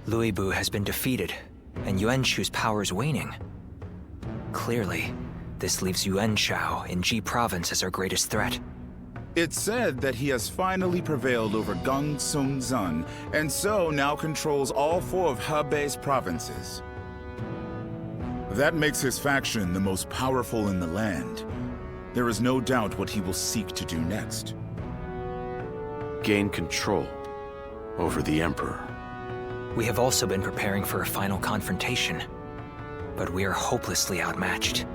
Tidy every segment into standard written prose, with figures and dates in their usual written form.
Louis Bu has been defeated, and Yuan Shu's power is waning. Clearly, this leaves Yuan Shao in Ji Province as our greatest threat. It's said that he has finally prevailed over Gong Sung Zun, and so now controls all 4 of Hebei's provinces. That makes his faction the most powerful in the land. There is no doubt what he will seek to do next. Gain control over the Emperor. We have also been preparing for a final confrontation, but we are hopelessly outmatched.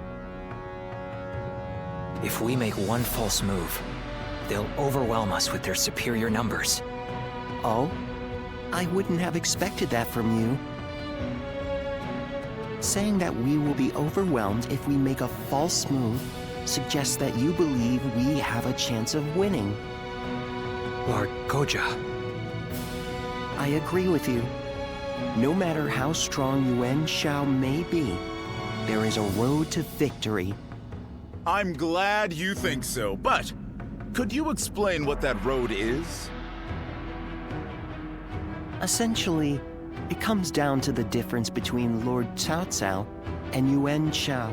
If we make one false move, they'll overwhelm us with their superior numbers. Oh? I wouldn't have expected that from you. Saying that we will be overwhelmed if we make a false move suggests that you believe we have a chance of winning. Lord Goja. I agree with you. No matter how strong Yuan Shao may be, there is a road to victory. I'm glad you think so, but could you explain what that road is? Essentially, it comes down to the difference between Lord Cao Cao and Yuan Shao.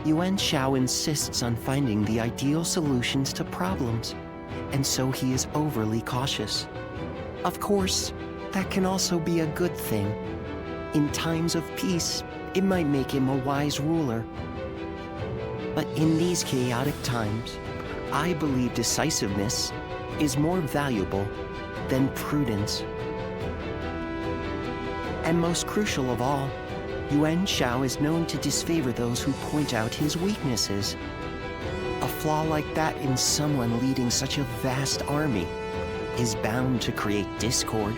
Yuan Shao insists on finding the ideal solutions to problems, and so he is overly cautious. Of course, that can also be a good thing. In times of peace, it might make him a wise ruler. But in these chaotic times, I believe decisiveness is more valuable than prudence. And most crucial of all, Yuan Shao is known to disfavor those who point out his weaknesses. A flaw like that in someone leading such a vast army is bound to create discord.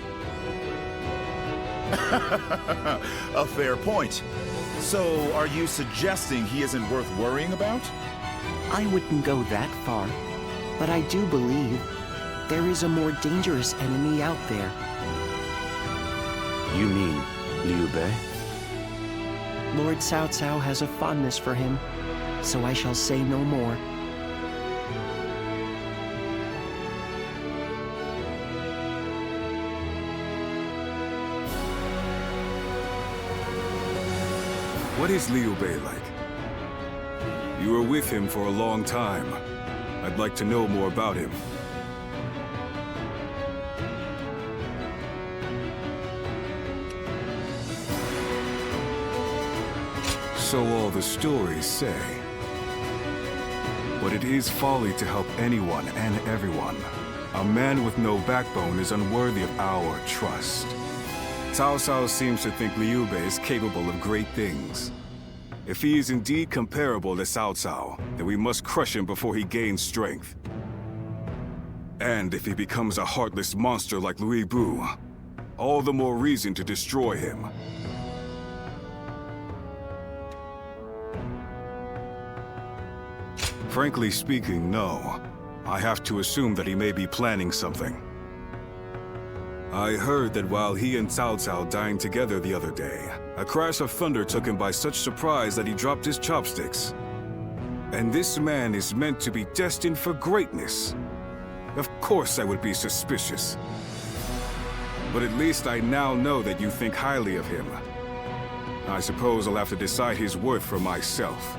A fair point. So, are you suggesting he isn't worth worrying about? I wouldn't go that far, but I do believe there is a more dangerous enemy out there. You mean Liu Bei? Lord Cao Cao has a fondness for him, so I shall say no more. What is Liu Bei like? You were with him for a long time. I'd like to know more about him. So all the stories say. But it is folly to help anyone and everyone. A man with no backbone is unworthy of our trust. Cao Cao seems to think Liu Bei is capable of great things. If he is indeed comparable to Cao Cao, then we must crush him before he gains strength. And if he becomes a heartless monster like Louis Bu, all the more reason to destroy him. Frankly speaking, no. I have to assume that he may be planning something. I heard that while he and Cao Cao dined together the other day, a crash of thunder took him by such surprise that he dropped his chopsticks. And this man is meant to be destined for greatness. Of course I would be suspicious. But at least I now know that you think highly of him. I suppose I'll have to decide his worth for myself.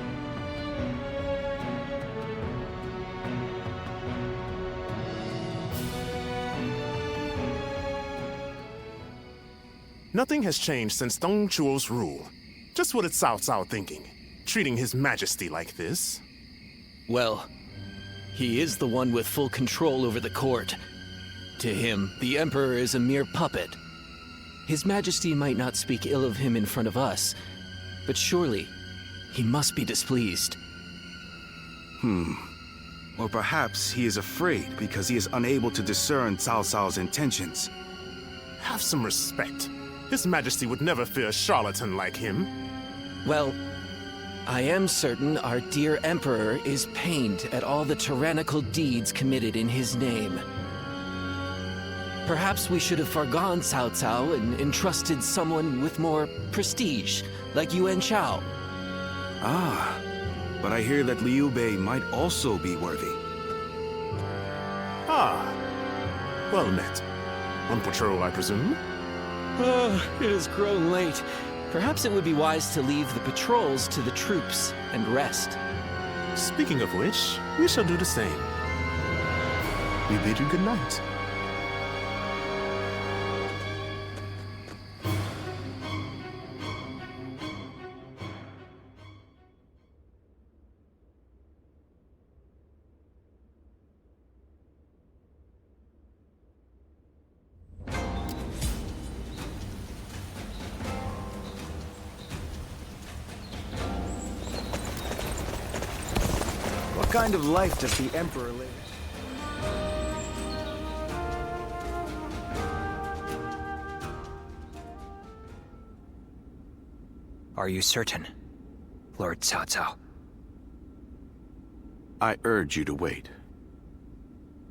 Nothing has changed since Dong Zhuo's rule. Just what is Cao Cao thinking? Treating His Majesty like this? Well, he is the one with full control over the court. To him, the Emperor is a mere puppet. His Majesty might not speak ill of him in front of us, but surely he must be displeased. Or perhaps he is afraid because he is unable to discern Cao Cao's intentions. Have some respect. His Majesty would never fear a charlatan like him. Well, I am certain our dear Emperor is pained at all the tyrannical deeds committed in his name. Perhaps we should have forgone Cao Cao and entrusted someone with more prestige, like Yuan Shao. Ah, but I hear that Liu Bei might also be worthy. Ah, well met. On patrol, I presume? It has grown late. Perhaps it would be wise to leave the patrols to the troops and rest. Speaking of which, we shall do the same. We bid you good night. What kind of life does the Emperor live? Are you certain, Lord Cao Cao? I urge you to wait.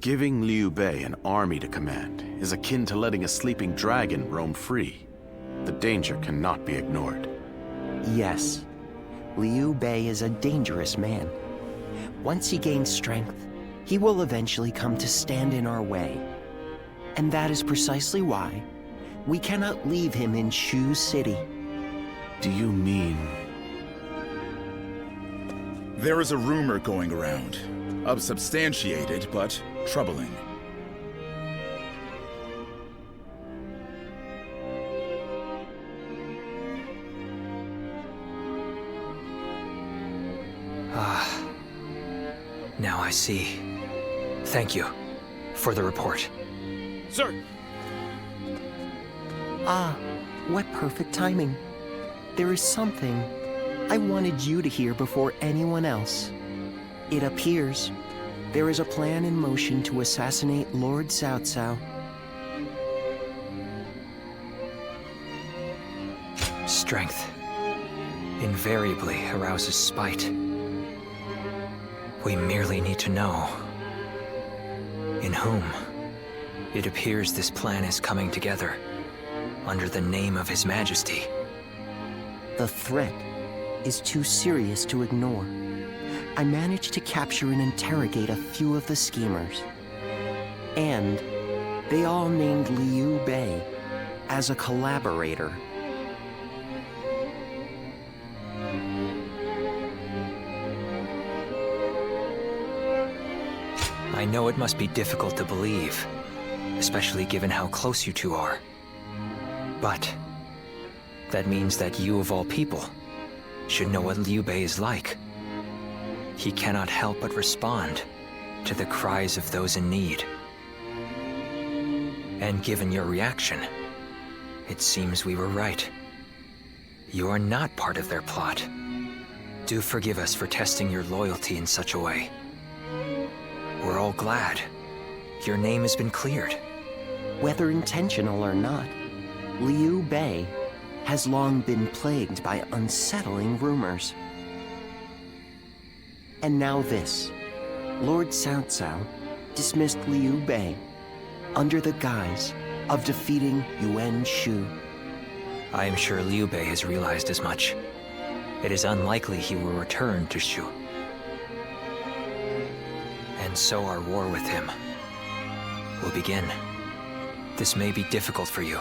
Giving Liu Bei an army to command is akin to letting a sleeping dragon roam free. The danger cannot be ignored. Yes, Liu Bei is a dangerous man. Once he gains strength, he will eventually come to stand in our way. And that is precisely why we cannot leave him in Shu City. Do you mean... There is a rumor going around. Unsubstantiated, but troubling. Now I see. Thank you for the report. Sir! Ah, what perfect timing. There is something I wanted you to hear before anyone else. It appears there is a plan in motion to assassinate Lord Cao Cao. Strength invariably arouses spite. We merely need to know in whom. It appears this plan is coming together under the name of His Majesty. The threat is too serious to ignore. I managed to capture and interrogate a few of the schemers. And they all named Liu Bei as a collaborator. I know it must be difficult to believe, especially given how close you two are. But that means that you, of all people, should know what Liu Bei is like. He cannot help but respond to the cries of those in need. And given your reaction, it seems we were right. You are not part of their plot. Do forgive us for testing your loyalty in such a way. We're all glad your name has been cleared. Whether intentional or not, Liu Bei has long been plagued by unsettling rumors. And now this. Lord Cao Cao dismissed Liu Bei under the guise of defeating Yuan Shu. I am sure Liu Bei has realized as much. It is unlikely he will return to Shu. And so our war with him will begin. This may be difficult for you,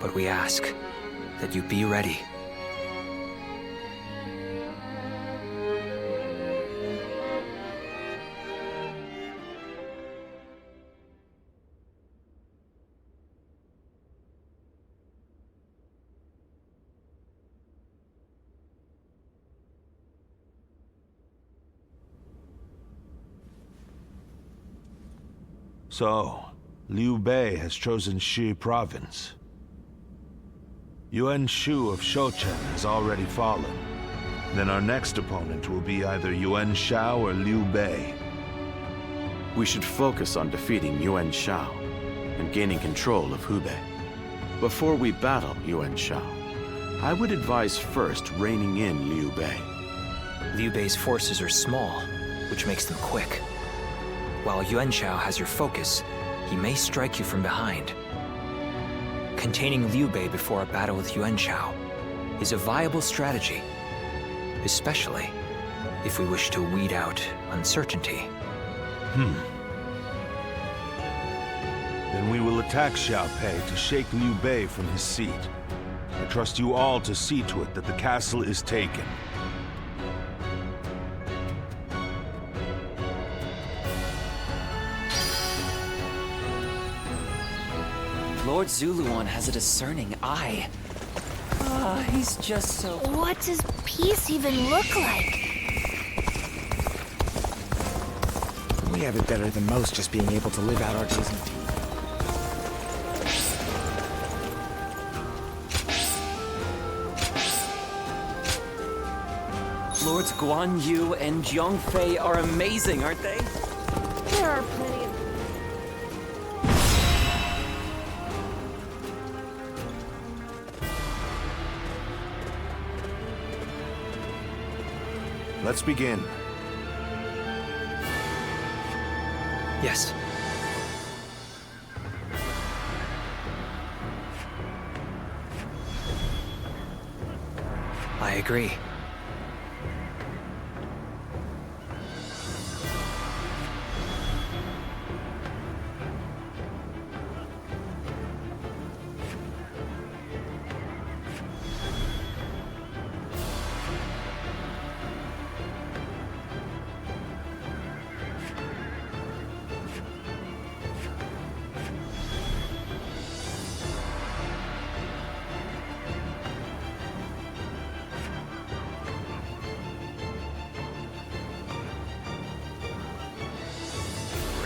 but we ask that you be ready. So, Liu Bei has chosen Shi province. Yuan Shu of Shouchen has already fallen. Then our next opponent will be either Yuan Shao or Liu Bei. We should focus on defeating Yuan Shao and gaining control of Hubei. Before we battle Yuan Shao, I would advise first reining in Liu Bei. Liu Bei's forces are small, which makes them quick. While Yuan Shao has your focus, he may strike you from behind. Containing Liu Bei before a battle with Yuan Shao is a viable strategy, especially if we wish to weed out uncertainty. Then we will attack Xiaopei to shake Liu Bei from his seat. I trust you all to see to it that the castle is taken. Lord Zuluan has a discerning eye. He's just so... What does peace even look like? We have it better than most, just being able to live out our days in peace. Lords Guan Yu and Zhang Fei are amazing, aren't they? There are plenty of... Let's begin. Yes. I agree.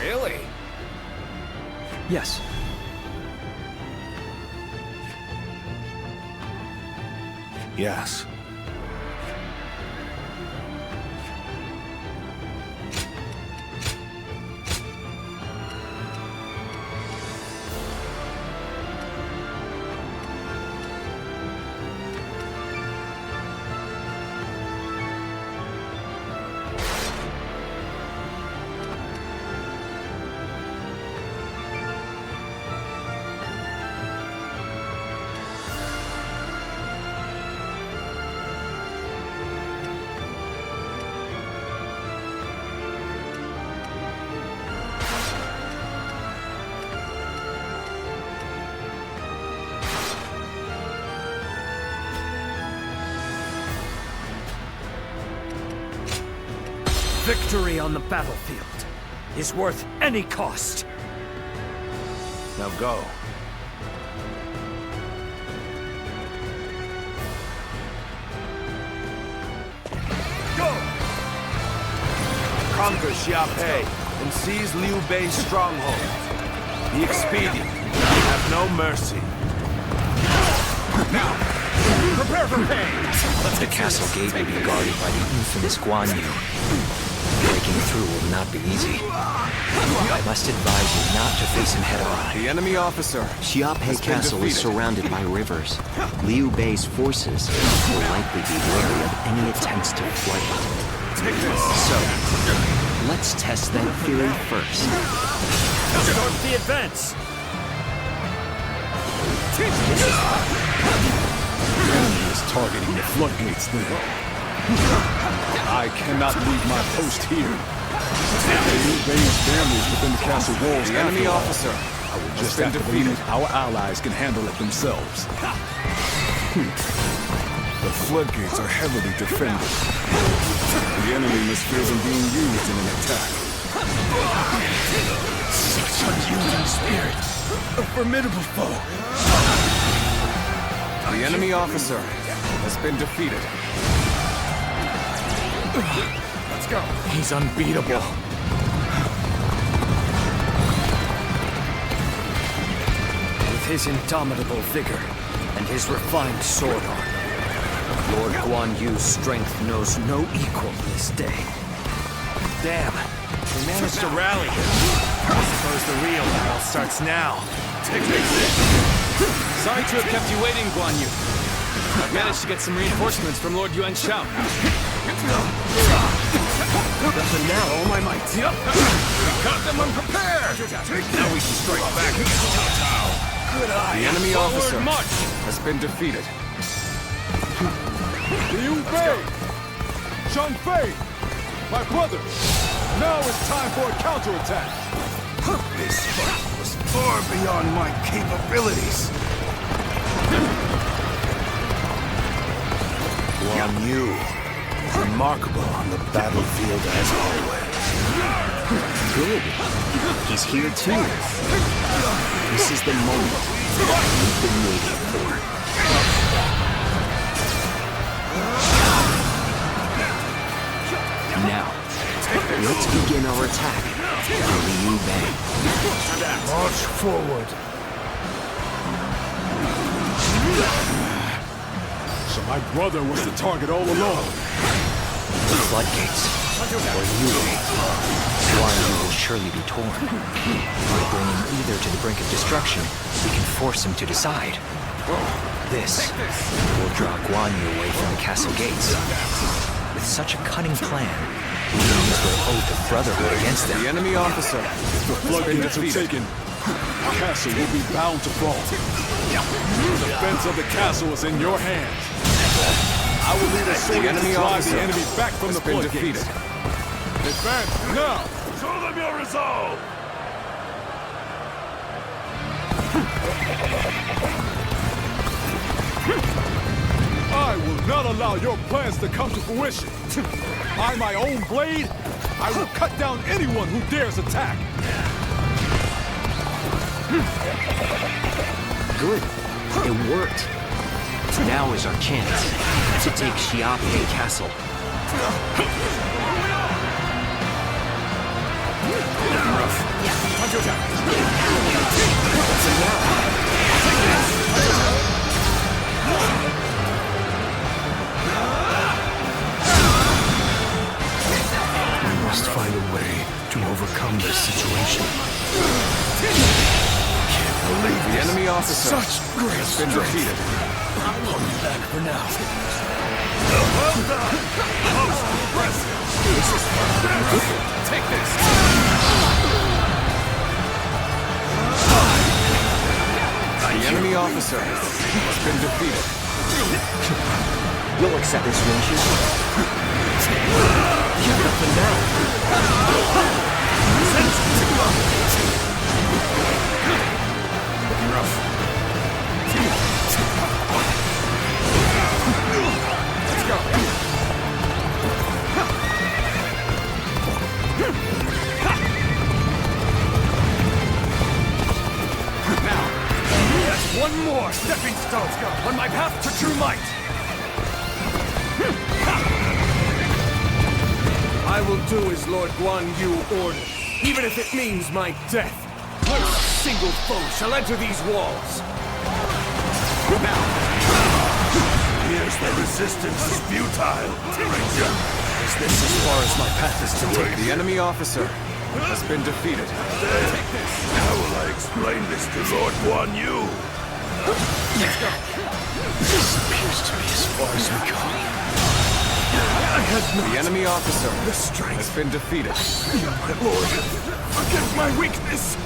Really? Yes. Yes. Victory on the battlefield is worth any cost. Now go. Go! Conquer Xiaopei and seize Liu Bei's stronghold. Be expedient. Have no mercy. Now, prepare for pain! The castle gate will be guarded by the infamous Guan Yu. Breaking through will not be easy. I must advise you not to face him head-on. The enemy officer. Xiaopei Castle is surrounded by rivers. Liu Bei's forces will likely be wary of any attempts to flood it. Take this. So, let's test that theory first. Start the advance! The enemy is targeting the floodgates there. I cannot leave my post here. Liu Bei's families within the castle walls. The enemy after all. officer. I will just have to believe our allies can handle it themselves. The floodgates are heavily defended. The enemy must fear them being used in an attack. Such unyielding spirit. A formidable foe. The enemy officer has been defeated. Let's go. He's unbeatable. With his indomitable vigor and his refined sword arm, Lord Guan Yu's strength knows no equal this day. Damn, we managed to rally. I suppose the real battle starts now. Sorry to have kept you waiting, Guan Yu. I've managed to get some reinforcements from Lord Yuan Shao. Nothing now, all my might. Yep. We caught them unprepared. Now we can strike back against Cao Cao. Good eye. The enemy officer march! has been defeated. Liu Bei! Zhang Fei! My brothers! Now it's time for a counterattack! This fight was far beyond my capabilities. Guan Yu, remarkable on the battlefield as always. Good. He's here too. This is the moment we've been waiting for. Now, let's begin our attack on Liu Bei. March forward. So my brother was the target all along. The floodgates, or Liu Bei. Guan Yu will surely be torn. By bringing either to the brink of destruction, we can force him to decide. This will draw Guan Yu away from the castle gates. With such a cunning plan, we will use their oath of brotherhood against them. The enemy officer. If the floodgates are taken, the castle will be bound to fall. The defense of the castle is in your hands. I will lead a soldier to drive the enemy back from the floodgates. Advance now! Show them your resolve! I will not allow your plans to come to fruition. By my own blade, I will cut down anyone who dares attack. Good. It worked. Now is our chance to take Xiaopei Castle. We must find a way to overcome this situation. Can't believe The enemy officer such great has been defeated. Pull me back for now. Take this! The enemy officer has been defeated. We'll accept this, won't you? Give it up and Looking rough. Let's go. Now, that's one more stepping stone on my path to true might. I will do as Lord Guan Yu ordered, even if it means my death. No single foe shall enter these walls. Now, Here's the resistance is futile. is this as far as my path is to take? The enemy officer has been defeated. How will I explain this to Lord Guan Yu? This appears to be as far as we go. The enemy officer has been defeated. My lord, forgive my weakness.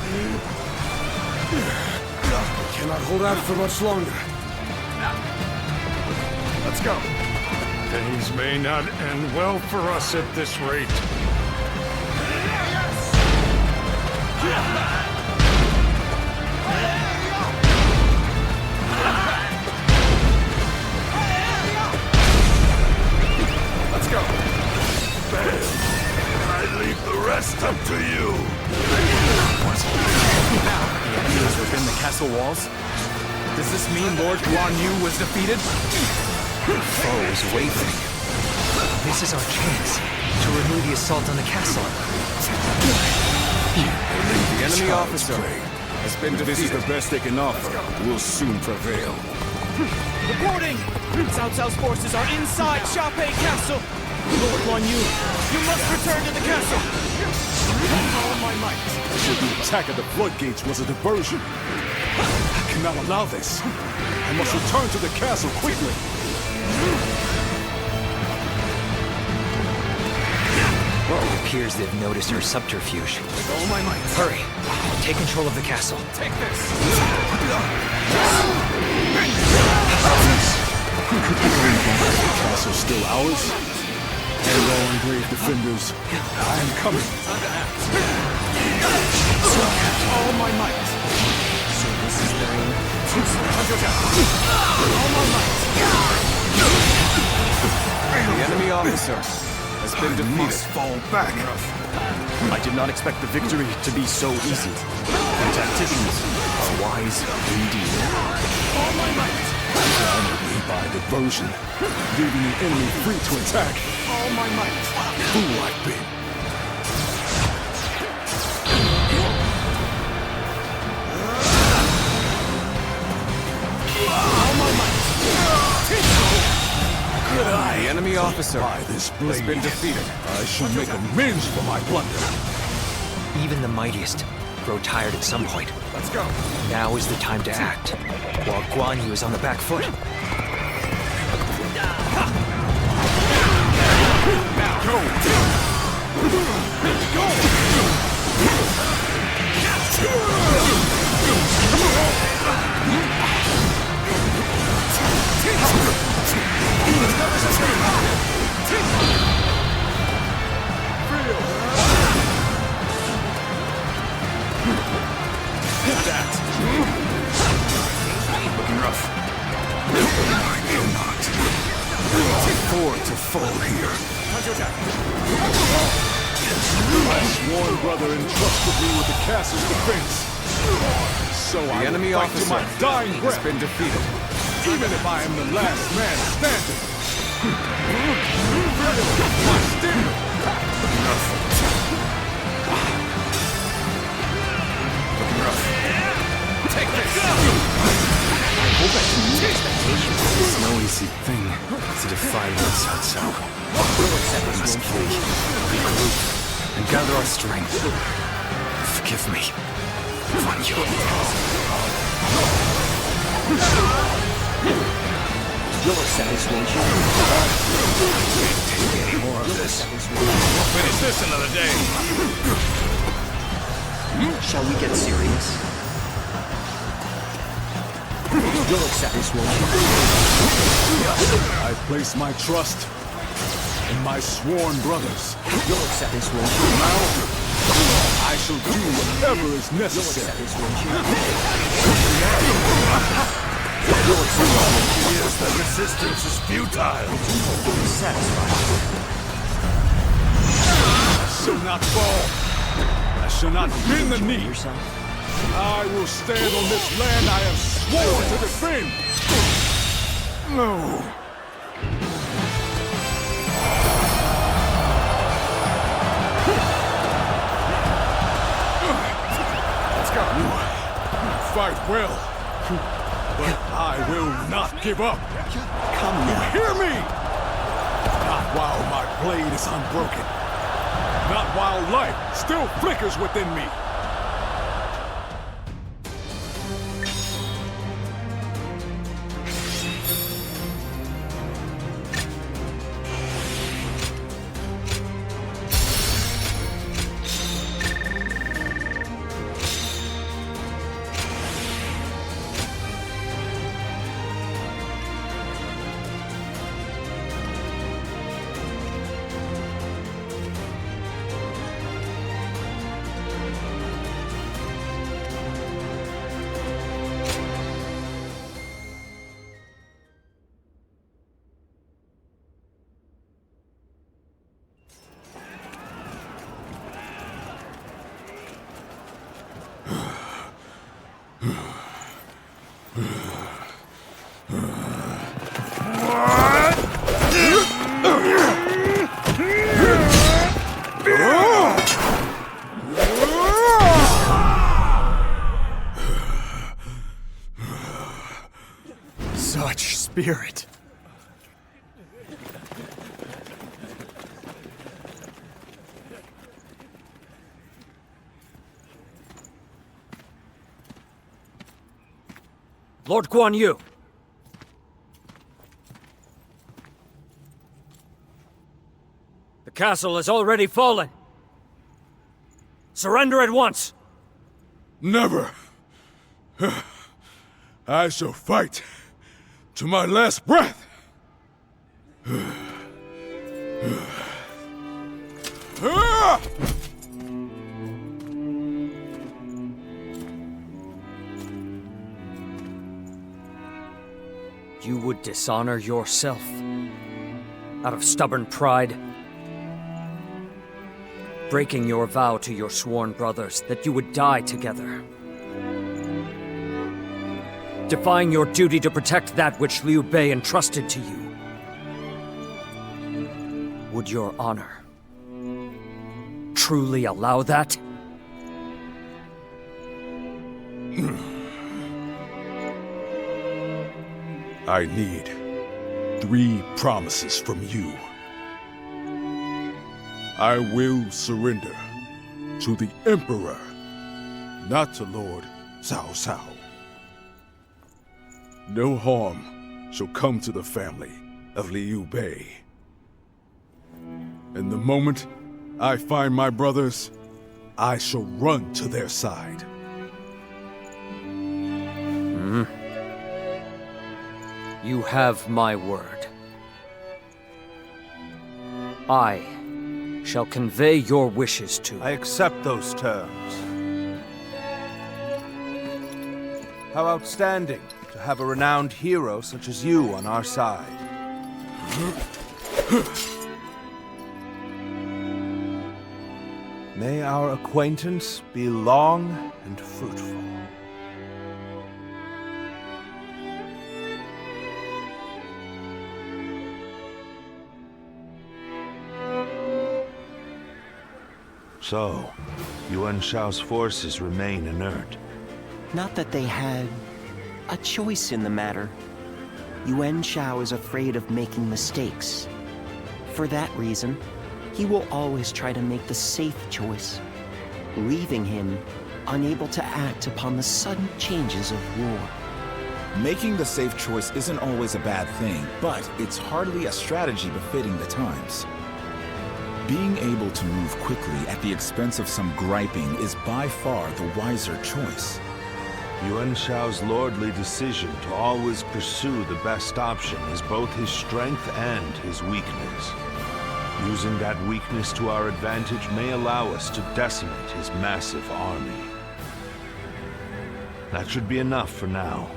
Cannot hold out for much longer. Let's go. Things may not end well for us at this rate. Let's go. I leave the rest up to you. Now, the enemy is within the castle walls? Does this mean Lord Guan Yu was defeated? The foe is wavering. This is our chance to renew the assault on the castle. The enemy officer has been defeated. This is the best they can offer. We'll soon prevail. Reporting! Cao Cao's forces are inside Xiaopei Castle! Lord Guan Yu, you must return to the castle! With all my might. The attack of the floodgates was a diversion. I cannot allow this. I must return to the castle quickly. It appears they've noticed our subterfuge. With all my might. Hurry! Take control of the castle. Take this. The castle's still ours. And all brave defenders, I am coming. All my might. So this is the ring. All my might. The enemy officer has been defeated. Fall back. I did not expect the victory to be so easy. The tacticians are wise indeed. All my might. Only by diversion, leaving the enemy free to attack. All my might. Fool I've been. The enemy officer This has been defeated. I shall make amends for my blunder. Even the mightiest grow tired at some point. Let's go. Now is the time to act, while Guan Yu is on the back foot. Now Looking rough. I cannot afford to fall here. My sworn brother entrusted me with the castle's defense. So The I enemy will fight to officer my dying has breath, been defeated. even if I am the last man standing. My standard. Looking rough. Take this! I hope I can meet expectations. It's no easy thing to defy Lord Cao Cao. We must flee, regroup, and gather our strength. Forgive me, Guan Yu. Your satisfaction. Can't take any more of this. We'll finish this another day. Shall we get serious? Your satisfaction. I place my trust in my sworn brothers. Your satisfaction. I shall do whatever is necessary. Yes, the resistance is futile. I shall not fall. I shall not bend the knee. I will stand on this land I have sworn to defend. No. Let's go. You fight well, but I will not give up. Come now. You hear me? Not while my blade is unbroken. Not while life still flickers within me. Such spirit. Lord Guan Yu! The castle has already fallen! Surrender at once! Never. I shall fight to my last breath. you would dishonor yourself out of stubborn pride, breaking your vow to your sworn brothers that you would die together, defying your duty to protect that which Liu Bei entrusted to you. Would your honor truly allow that? I need 3 promises from you. I will surrender to the Emperor, not to Lord Cao Cao. No harm shall come to the family of Liu Bei. And the moment I find my brothers, I shall run to their side. You have my word. I shall convey your wishes to... I accept those terms. How outstanding to have a renowned hero such as you on our side. May our acquaintance be long and fruitful. So, Yuan Shao's forces remain inert. Not that they had a choice in the matter. Yuan Shao is afraid of making mistakes. For that reason, he will always try to make the safe choice, leaving him unable to act upon the sudden changes of war. Making the safe choice isn't always a bad thing, but it's hardly a strategy befitting the times. Being able to move quickly at the expense of some griping is by far the wiser choice. Yuan Shao's lordly decision to always pursue the best option is both his strength and his weakness. Using that weakness to our advantage may allow us to decimate his massive army. That should be enough for now.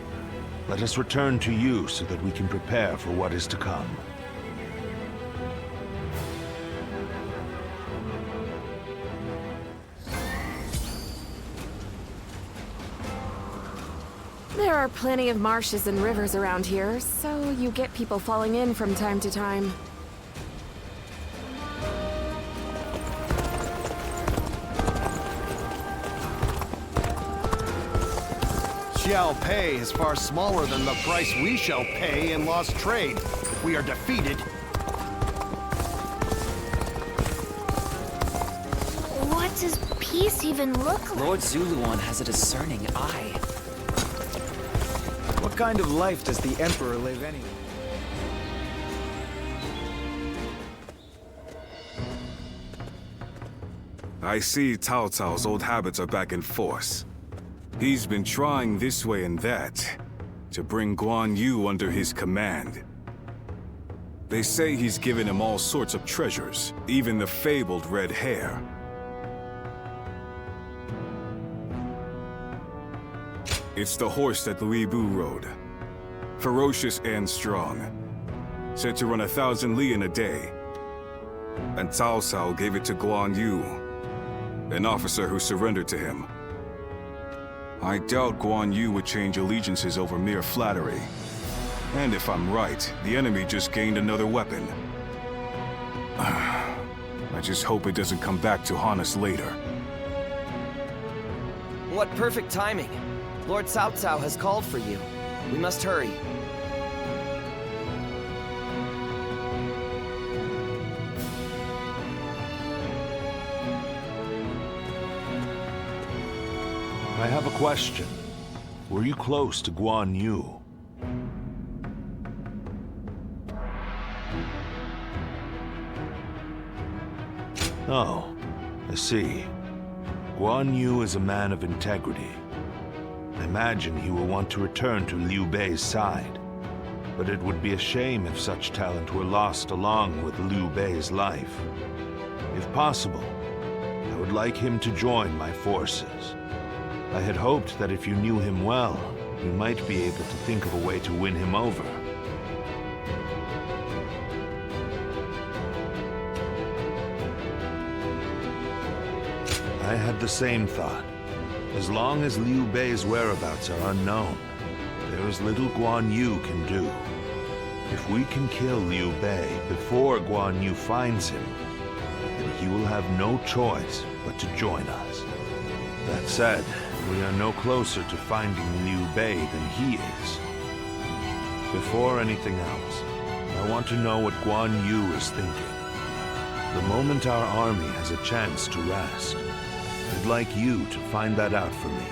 Let us return to you so that we can prepare for what is to come. There are plenty of marshes and rivers around here, so you get people falling in from time to time. Xiao Pei is far smaller than the price we shall pay in lost trade if we are defeated. What does peace even look like? Lord Zuluan has a discerning eye. What kind of life does the Emperor live anyway? I see Cao Cao's old habits are back in force. He's been trying this way and that to bring Guan Yu under his command. They say he's given him all sorts of treasures, even the fabled red hair. It's the horse that Louis Bu rode. Ferocious and strong. Said to run 1,000 li in a day. And Cao Cao gave it to Guan Yu, an officer who surrendered to him. I doubt Guan Yu would change allegiances over mere flattery. And if I'm right, the enemy just gained another weapon. I just hope it doesn't come back to haunt us later. What perfect timing! Lord Cao Cao has called for you. We must hurry. I have a question. Were you close to Guan Yu? Oh, I see. Guan Yu is a man of integrity. I imagine he will want to return to Liu Bei's side. But it would be a shame if such talent were lost along with Liu Bei's life. If possible, I would like him to join my forces. I had hoped that if you knew him well, you might be able to think of a way to win him over. I had the same thought. As long as Liu Bei's whereabouts are unknown, there is little Guan Yu can do. If we can kill Liu Bei before Guan Yu finds him, then he will have no choice but to join us. That said, we are no closer to finding Liu Bei than he is. Before anything else, I want to know what Guan Yu is thinking. The moment our army has a chance to rest, I'd like you to find that out for me.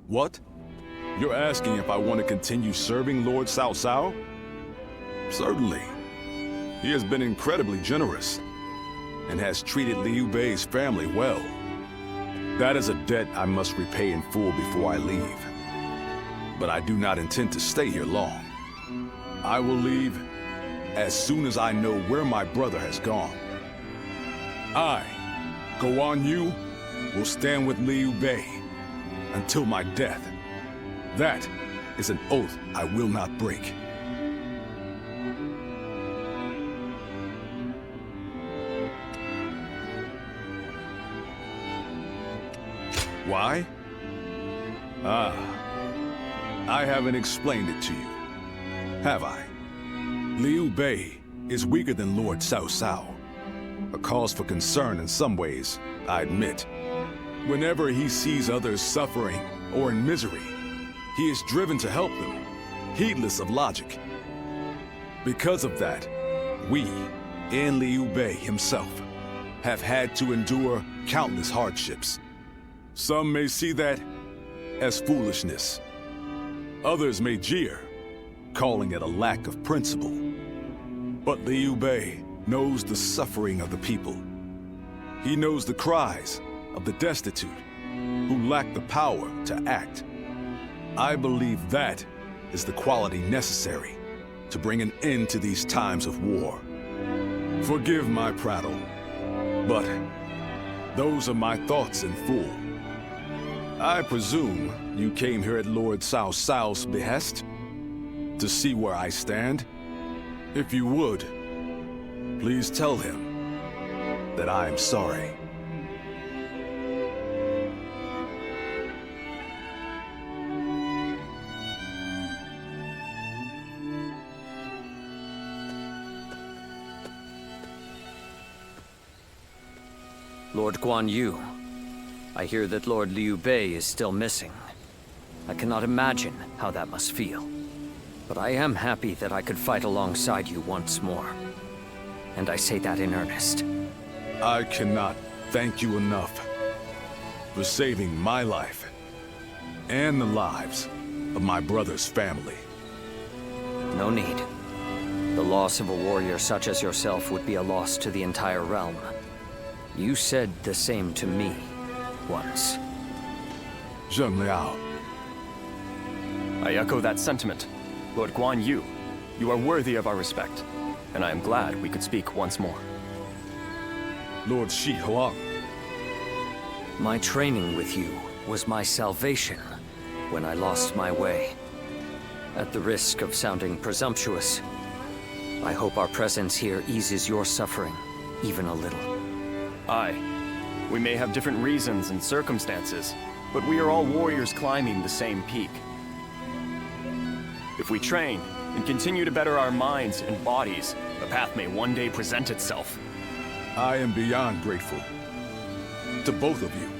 What? You're asking if I want to continue serving Lord Cao Cao? Certainly. He has been incredibly generous and has treated Liu Bei's family well. That is a debt I must repay in full before I leave. But I do not intend to stay here long. I will leave as soon as I know where my brother has gone. I, Guan Yu, will stand with Liu Bei until my death. That is an oath I will not break. Why? I haven't explained it to you, have I? Liu Bei is weaker than Lord Cao Cao. A cause for concern in some ways, I admit. Whenever he sees others suffering or in misery, he is driven to help them, heedless of logic. Because of that, we, and Liu Bei himself, have had to endure countless hardships. Some may see that as foolishness. Others may jeer, calling it a lack of principle. But Liu Bei knows the suffering of the people. He knows the cries of the destitute, who lack the power to act. I believe that is the quality necessary to bring an end to these times of war. Forgive my prattle, but those are my thoughts in full. I presume you came here at Lord Cao Cao's behest? To see where I stand? If you would, please tell him that I am sorry. Lord Guan Yu, I hear that Lord Liu Bei is still missing. I cannot imagine how that must feel. But I am happy that I could fight alongside you once more. And I say that in earnest. I cannot thank you enough for saving my life and the lives of my brother's family. No need. The loss of a warrior such as yourself would be a loss to the entire realm. You said the same to me once. Zheng Liao. I echo that sentiment. Lord Guan Yu, you are worthy of our respect, and I am glad we could speak once more. Lord Shi Huang. My training with you was my salvation when I lost my way. At the risk of sounding presumptuous, I hope our presence here eases your suffering even a little. Aye. We may have different reasons and circumstances, but we are all warriors climbing the same peak. If we train and continue to better our minds and bodies, the path may one day present itself. I am beyond grateful to both of you.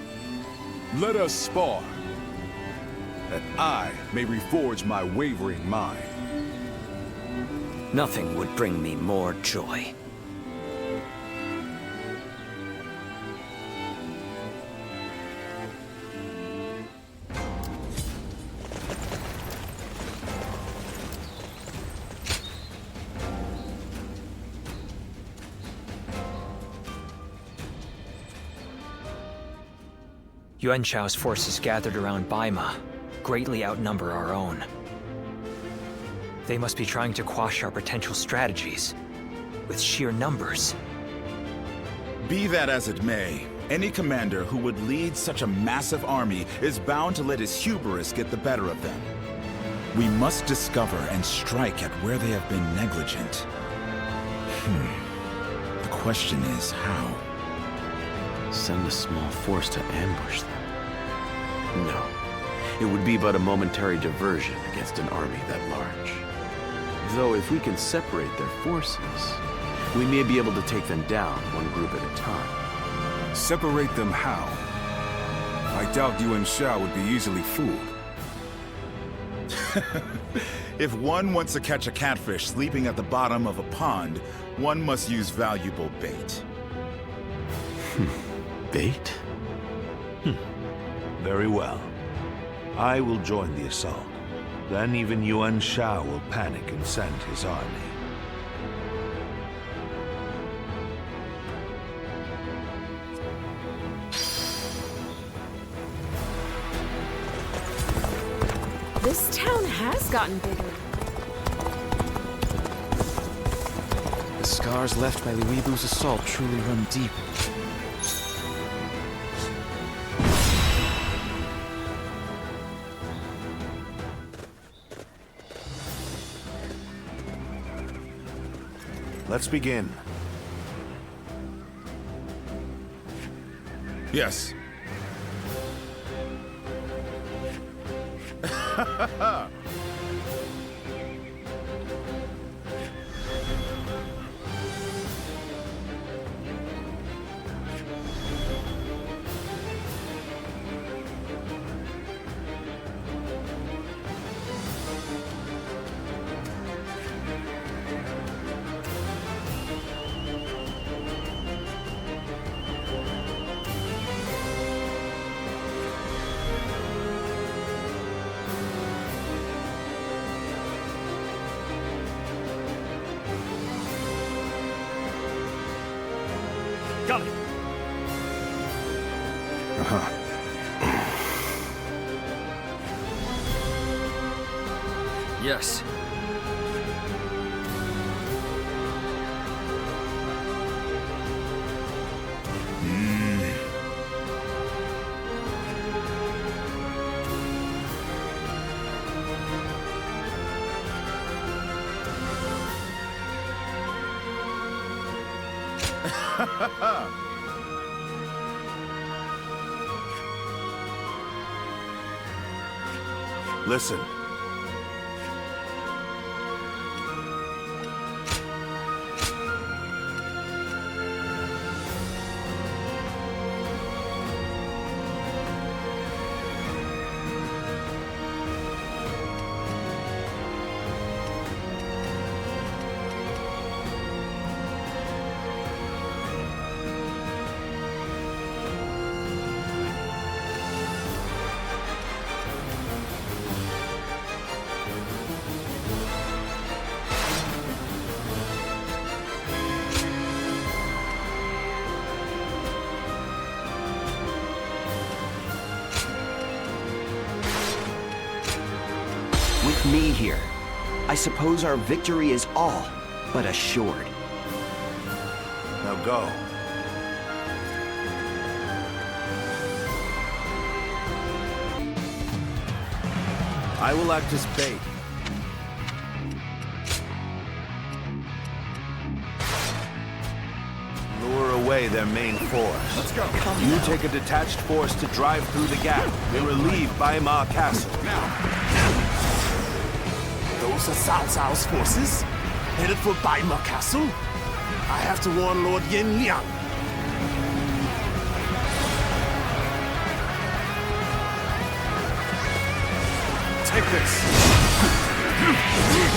Let us spar, that I may reforge my wavering mind. Nothing would bring me more joy. Yuan Shao's forces gathered around Baima greatly outnumber our own. They must be trying to quash our potential strategies. with sheer numbers. Be that as it may, any commander who would lead such a massive army is bound to let his hubris get the better of them. We must discover and strike at where they have been negligent. The question is how? Send a small force to ambush them? No. It would be but a momentary diversion against an army that large. Though if we can separate their forces, we may be able to take them down one group at a time. Separate them how? I doubt Yuan Shao would be easily fooled. If one wants to catch a catfish sleeping at the bottom of a pond, one must use valuable bait. Bait? Very well. I will join the assault. Then even Yuan Shao will panic and send his army. This town has gotten bigger. The scars left by Luibu's assault truly run deep. Let's begin. Yes. Got it. Yes. Listen. With me here, I suppose our victory is all but assured. Now go. I will act as bait. Lure away their main force. Let's go. You take a detached force to drive through the gap and relieve Baima Castle. Those are Cao Cao's forces, headed for Baima Castle. I have to warn Lord Yin Liang. Take this.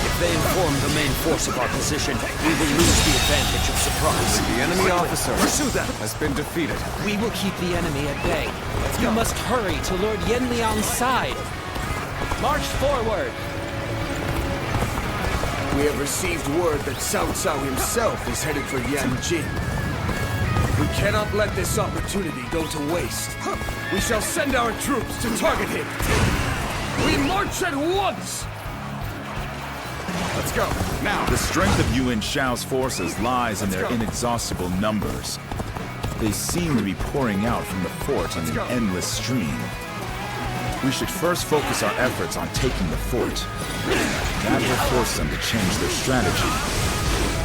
If they inform the main force of our position, we will lose the advantage of surprise. The enemy officer Pursue them. has been defeated. We will keep the enemy at bay. You must hurry to Lord Yanliang's side. March forward. We have received word that Cao Cao himself is headed for Yanjin. We cannot let this opportunity go to waste. We shall send our troops to target him. We march at once! Let's Let's go, now! The strength of Yuan Shao's forces lies in their inexhaustible numbers. They seem to be pouring out from the fort in an endless stream. We should first focus our efforts on taking the fort. That will force them to change their strategy.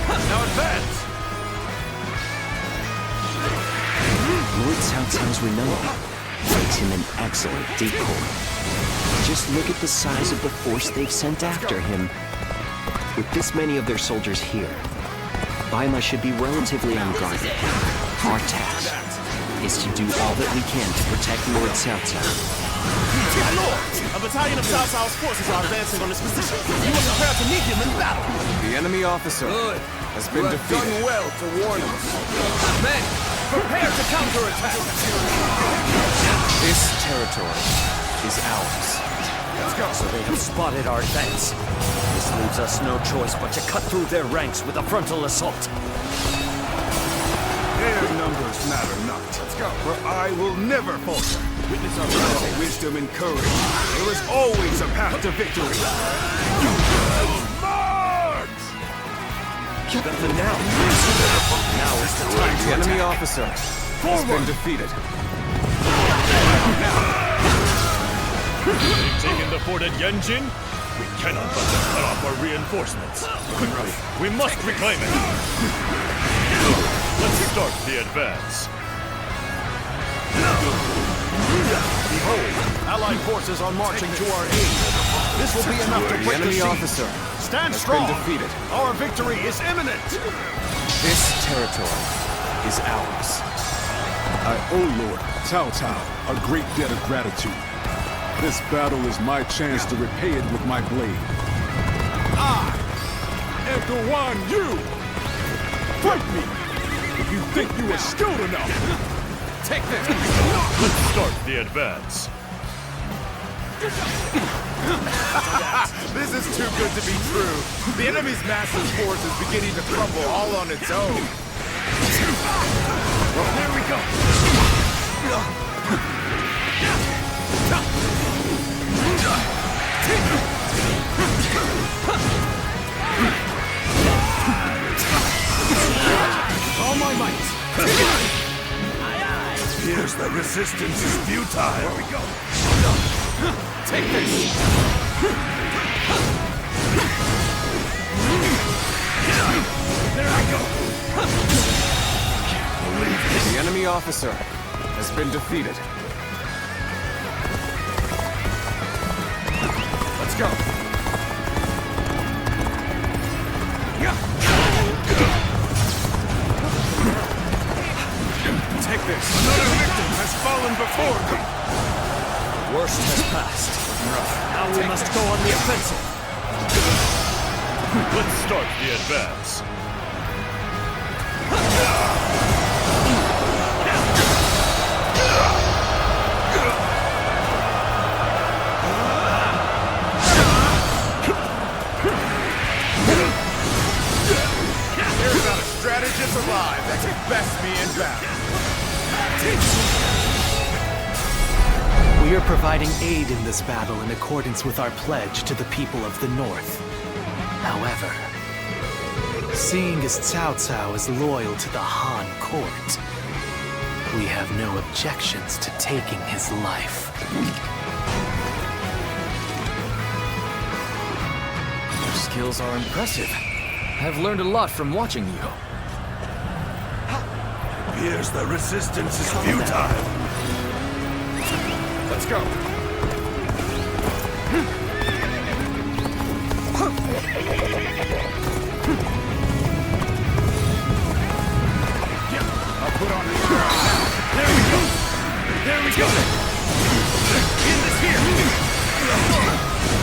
Now advance! Lord Cao Cao's remember makes him an excellent decoy. Just look at the size of the force they've sent after him. With this many of their soldiers here, Baima should be relatively unguarded. Our task is to do all that we can to protect Lord Cao Cao. My lord! A battalion of Cao Cao's forces are advancing on this position. You must prepare to meet him in battle. The enemy officer has been defeated. Done well to warn us. Men, prepare to counterattack. This territory is ours. Let's go. So they have spotted our advance. This leaves us no choice but to cut through their ranks with a frontal assault. Their numbers matter not. Let's go. For I will never falter. Witness our battle, wisdom and courage. There is always a path to victory. March! Then now. Now is the time to The enemy attack. officer has been defeated. They've taken the fort at Yanjin? We cannot let them cut off our reinforcements. Quickly, we must reclaim it. Let's start the advance. Behold, Allied forces are marching to our aid. This will be enough to The break the enemy siege. officer Stand has strong. been defeated. Our victory is imminent. This territory is ours. I owe Lord Cao Cao a great debt of gratitude. This battle is my chance to repay it with my blade. I am the one you! Fight me! If you think you are skilled enough! Take this! Let's start the advance. This is too good to be true. The enemy's massive force is beginning to crumble all on its own. There we go! All my might! Here's the resistance is futile. There we go! Take this! There I go! The enemy officer has been defeated. Let's go! Take this! Another victim has fallen before me. Worst has passed. Now we must go on the offensive. Let's start the advance. Here's not a strategist alive that can best me in battle. We are providing aid in this battle in accordance with our pledge to the people of the North. However, seeing as Cao Cao is loyal to the Han court, we have no objections to taking his life. Your skills are impressive. I've learned a lot from watching you. Here's the resistance is futile. Let's go! I'll put on the ground now. There we go! There we go! In this here!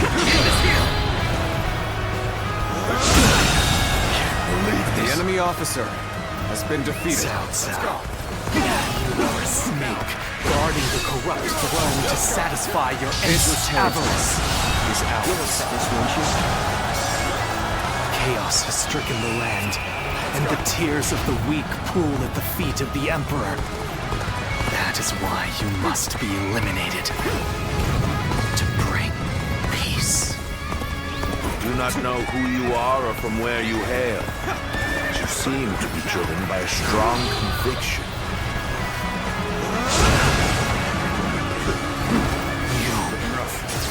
In this here! The enemy officer has been defeated. Cao Cao, you are a snake, guarding the corrupt throne to satisfy your endless avarice. Is ours. Chaos has stricken the land, and the tears of the weak pool at the feet of the Emperor. That is why you must be eliminated. To bring peace. do not know who you are or from where you hail. But you seem to be driven by a strong conviction.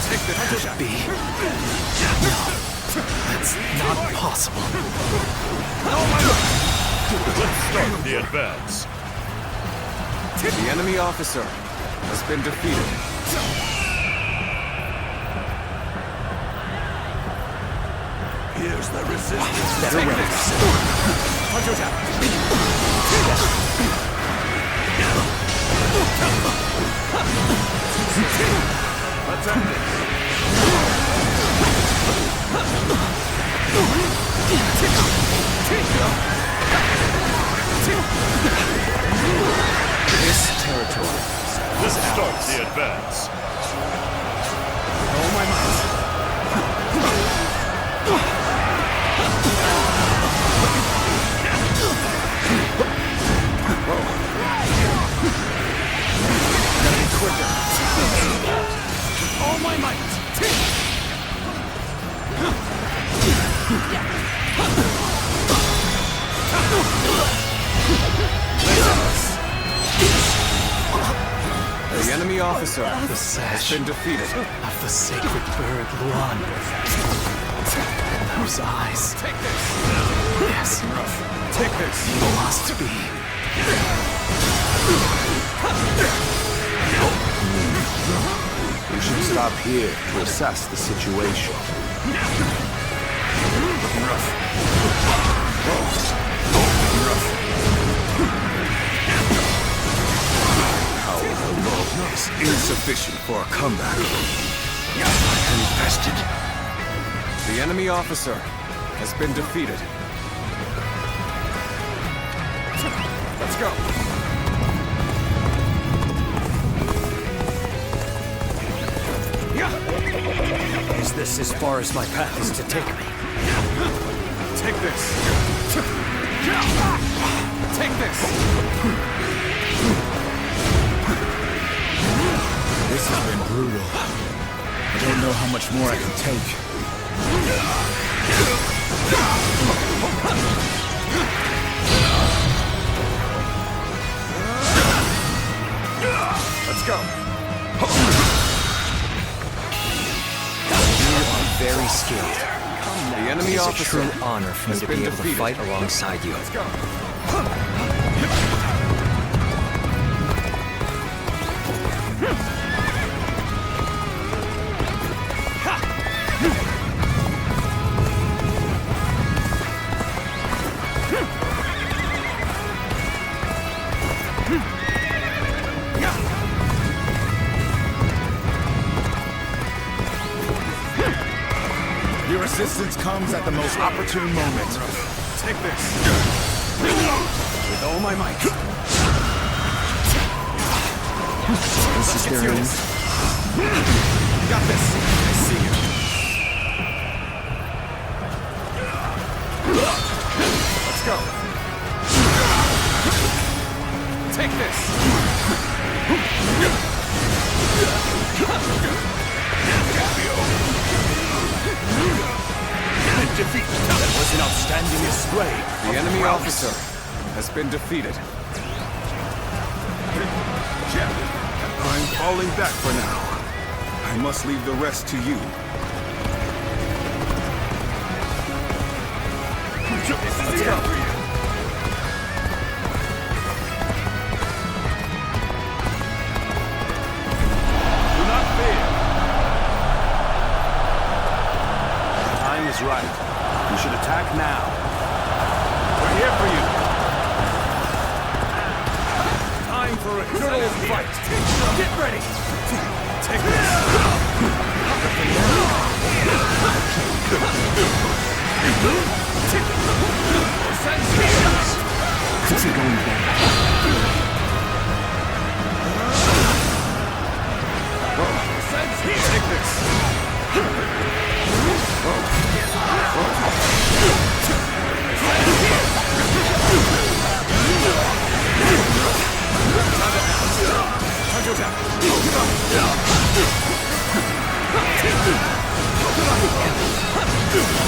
Take the could be. No, that's not possible. Let's start the advance. The enemy officer has been defeated. Here's the resistance. Better win. Let's end it. This territory. Let's start the advance. Oh my might. Gotta be quicker. All my might. The enemy officer The has sash been defeated. of the sacred bird Luan. Those eyes. Take this. Yes. Take this. Must be. We should stop here to assess the situation. Power alone is insufficient for a comeback. Infested. The enemy officer has been defeated. Let's go. Is this as far as my path is to take me? Take this. Take this. This has been brutal. I don't know how much more I can take. Let's go. You are very skilled. The enemy It is a officer true honor for me has to been be able to defeated. fight alongside you. Let's go. Your resistance comes at the most opportune moment. Take this. With all my might. This is their aim. Got this. I see you. Let's go. Take this. Defeat. That was an outstanding display. The enemy officer has been defeated. I'm falling back for now. I must leave the rest to you. Let's go. Do not fear. The time is right. We should attack now. We're here for you. Time for a good old fight. Get ready. Take this. Things are going better. Take this. Time to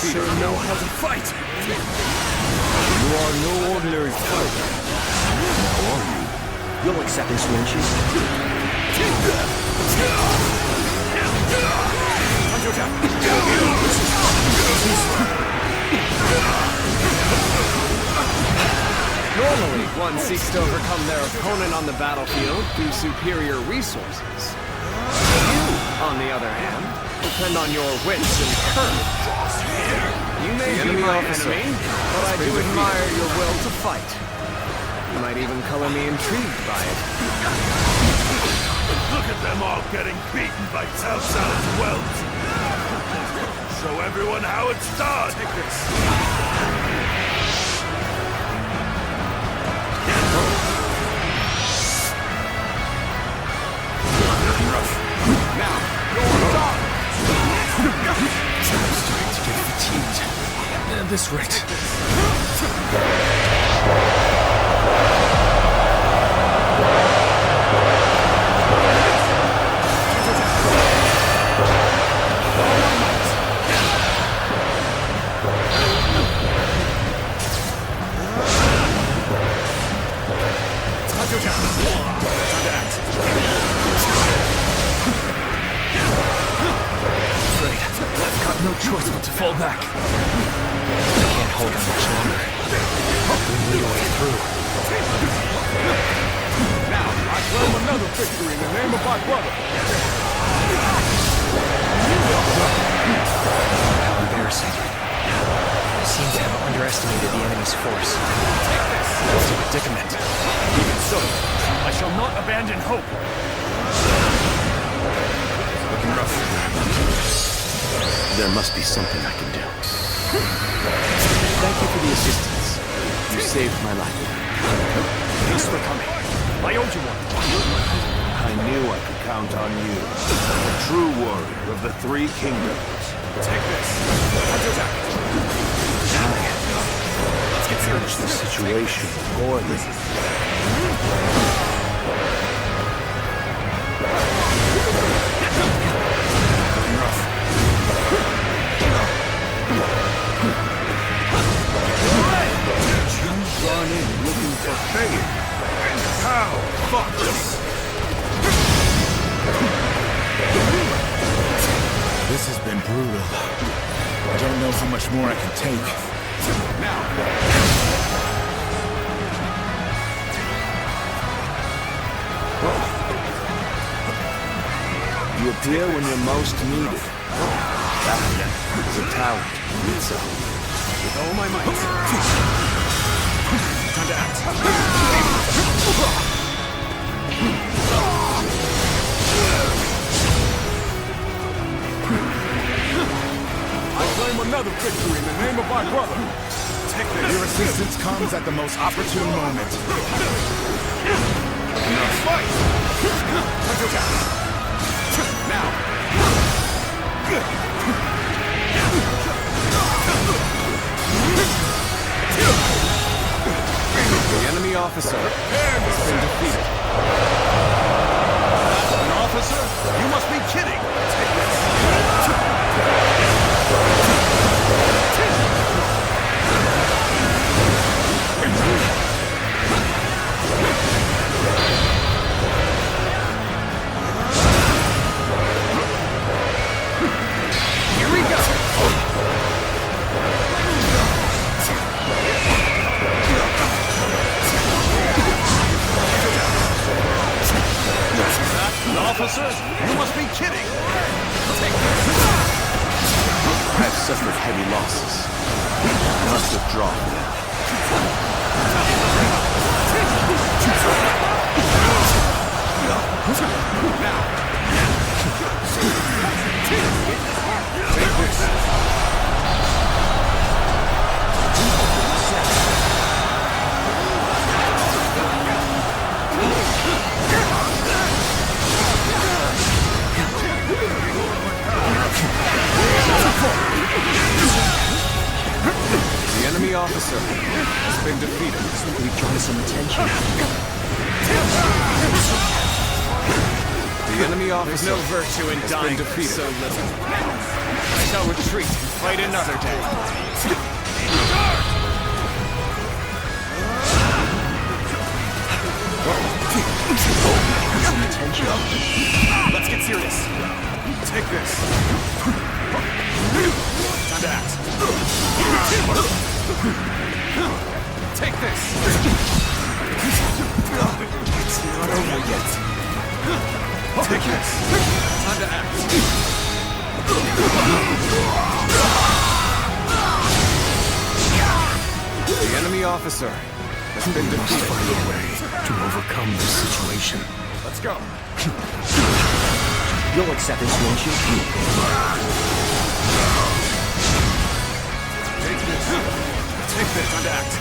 defeated. Sure know how to fight. You are no ordinary fighter. Now are you? You'll accept this, won't you? Normally, one seeks to overcome their opponent on the battlefield through superior resources. You, on the other hand, depend on your wits and courage. You may be my enemy, but I do admire your will to fight. You might even color me intrigued by it. Look at them all getting beaten by Cao Cao's welts. Show everyone how it's done. Take this. Now, you're done! I'm starting to get fatigued. At this rate. No choice but to fall back. I can't hold on much longer. We need a way through. Now, I claim another victory in the name of my brother. How embarrassing. I seem to have underestimated the enemy's force. That's a predicament. Even so, I shall not abandon hope. Looking rough. There must be something I can do. Thank you for the assistance. You saved my life. Thanks for coming. I owed you one. I knew I could count on you. A true warrior of the Three Kingdoms. Take this. Let's get finish the situation poorly. Gone in looking for fame. And how? Fuck this. This has been brutal. I don't know how much more I can take. Now. You appear when you're most needed. That is a talent in itself. With all my might. Time to act. I claim another victory in the name of my brother. Take this. Your assistance comes at the most opportune moment. Fight! Now. The enemy officer has been defeated. An officer? You must be kidding! Take this. Here we go! An officer? You must be kidding! I've suffered heavy losses. I must withdraw now. Take this. The enemy officer has been defeated. We've drawn some attention. The enemy officer There's no virtue in has dying been defeated. so little. shall retreat and fight another day. Let's get serious. Take this. Time to act. Take this. It's not over yet. Take this. Time to act. The enemy officer has been defeated. Find a way to overcome this situation. Let's go. You'll accept this, won't you? Take this. Take this. Time to act.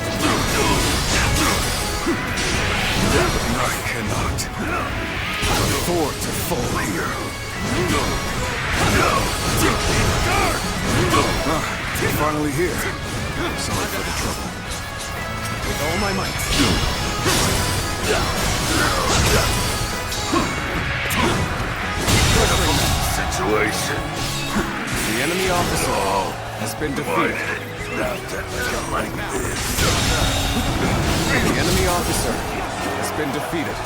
I cannot afford to fall here. You're finally here. Sorry for the trouble. With all my might. Situation. The enemy officer has been defeated. Like this. The enemy officer has been defeated.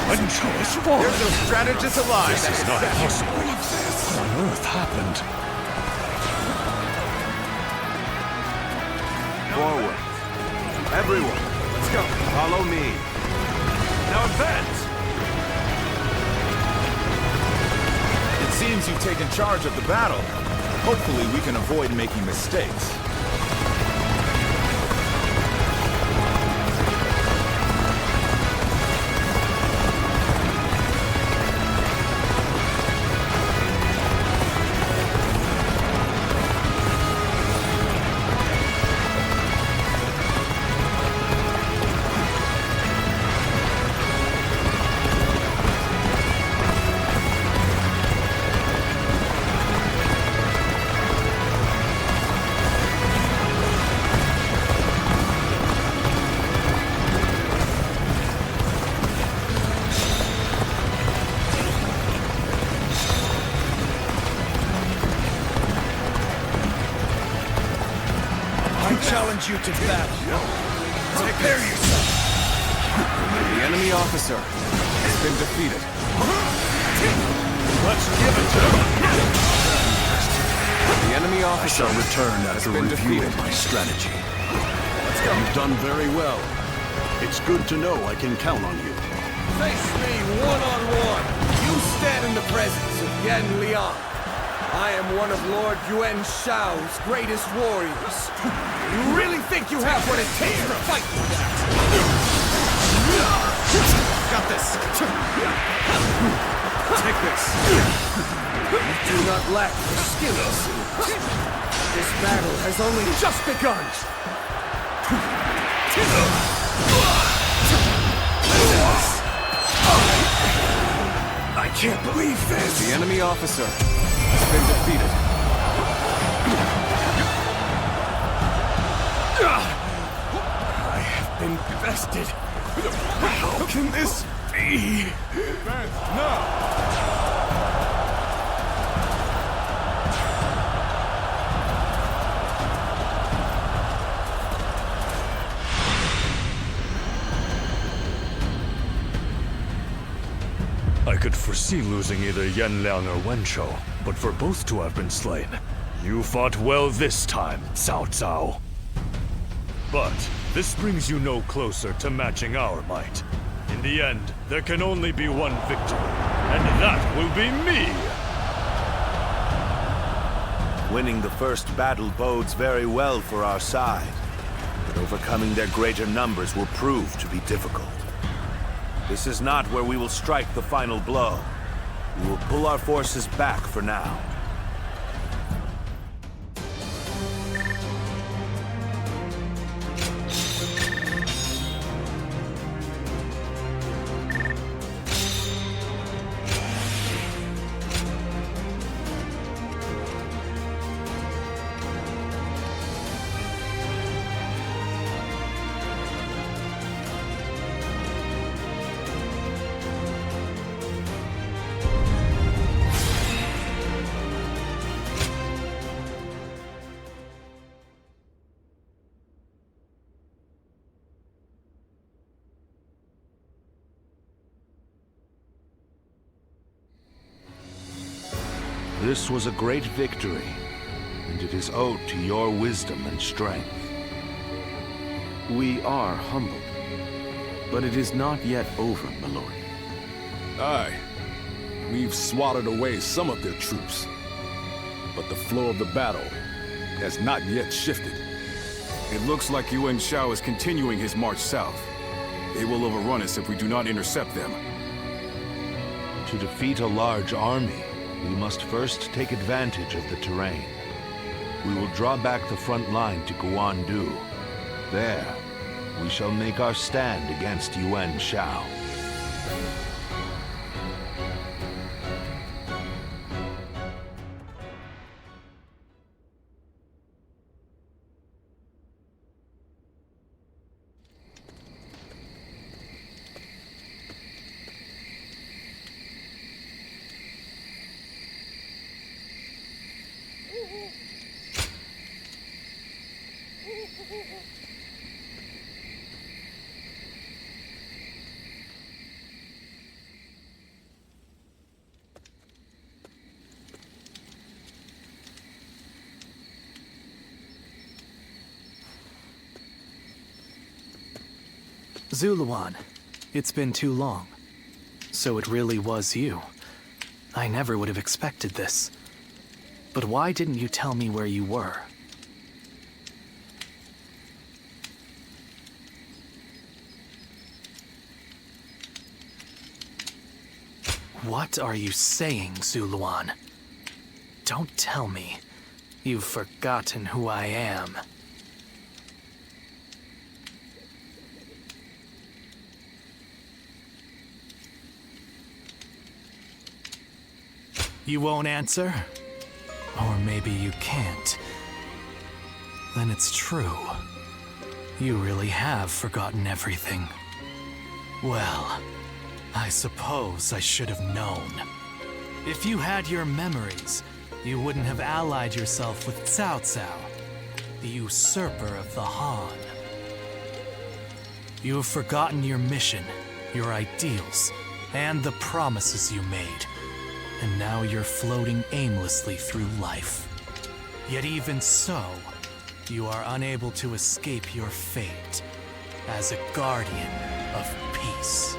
There's no strategist alive. This is not possible. What on earth happened? Forward. Everyone, Let's go. follow me. Now advance. It seems you've taken charge of the battle. Hopefully we can avoid making mistakes. Challenge you to battle. Prepare yourself. The enemy officer has been defeated. Let's give it to him. The enemy I officer shall return after been review defeated. of my strategy. Let's go. You've done very well. It's good to know I can count on you. Face me one-on-one. You stand in the presence of Yan Liang. I am one of Lord Yuan Shao's greatest warriors. You really think you have what it takes to fight for that? Got this. Take this. You do not lack the skills. This battle has only just begun. I can't believe this. The enemy officer has been defeated. I have been bested. How can this be? Advance now! I could foresee losing either Yan Liang or Wen Chou, but for both to have been slain, you fought well this time, Cao Cao. But this brings you no closer to matching our might. In the end, there can only be one victor, and that will be me! Winning the first battle bodes very well for our side, but overcoming their greater numbers will prove to be difficult. This is not where we will strike the final blow. We will pull our forces back for now. This was a great victory, and it is owed to your wisdom and strength. We are humbled, but it is not yet over, my lord. Aye. We've swatted away some of their troops, but the flow of the battle has not yet shifted. It looks like Yuan Shao is continuing his march south. They will overrun us if we do not intercept them. To defeat a large army, we must first take advantage of the terrain. We will draw back the front line to Guandu. There, we shall make our stand against Yuan Shao. Zuluan, it's been too long. So it really was you. I never would have expected this. But why didn't you tell me where you were? What are you saying, Zuluan? Don't tell me you've forgotten who I am. You won't answer? Or maybe you can't. Then it's true. You really have forgotten everything. Well, I suppose I should have known. If you had your memories, you wouldn't have allied yourself with Cao Cao, the usurper of the Han. You have forgotten your mission, your ideals, and the promises you made. And now you're floating aimlessly through life. Yet even so, you are unable to escape your fate as a guardian of peace.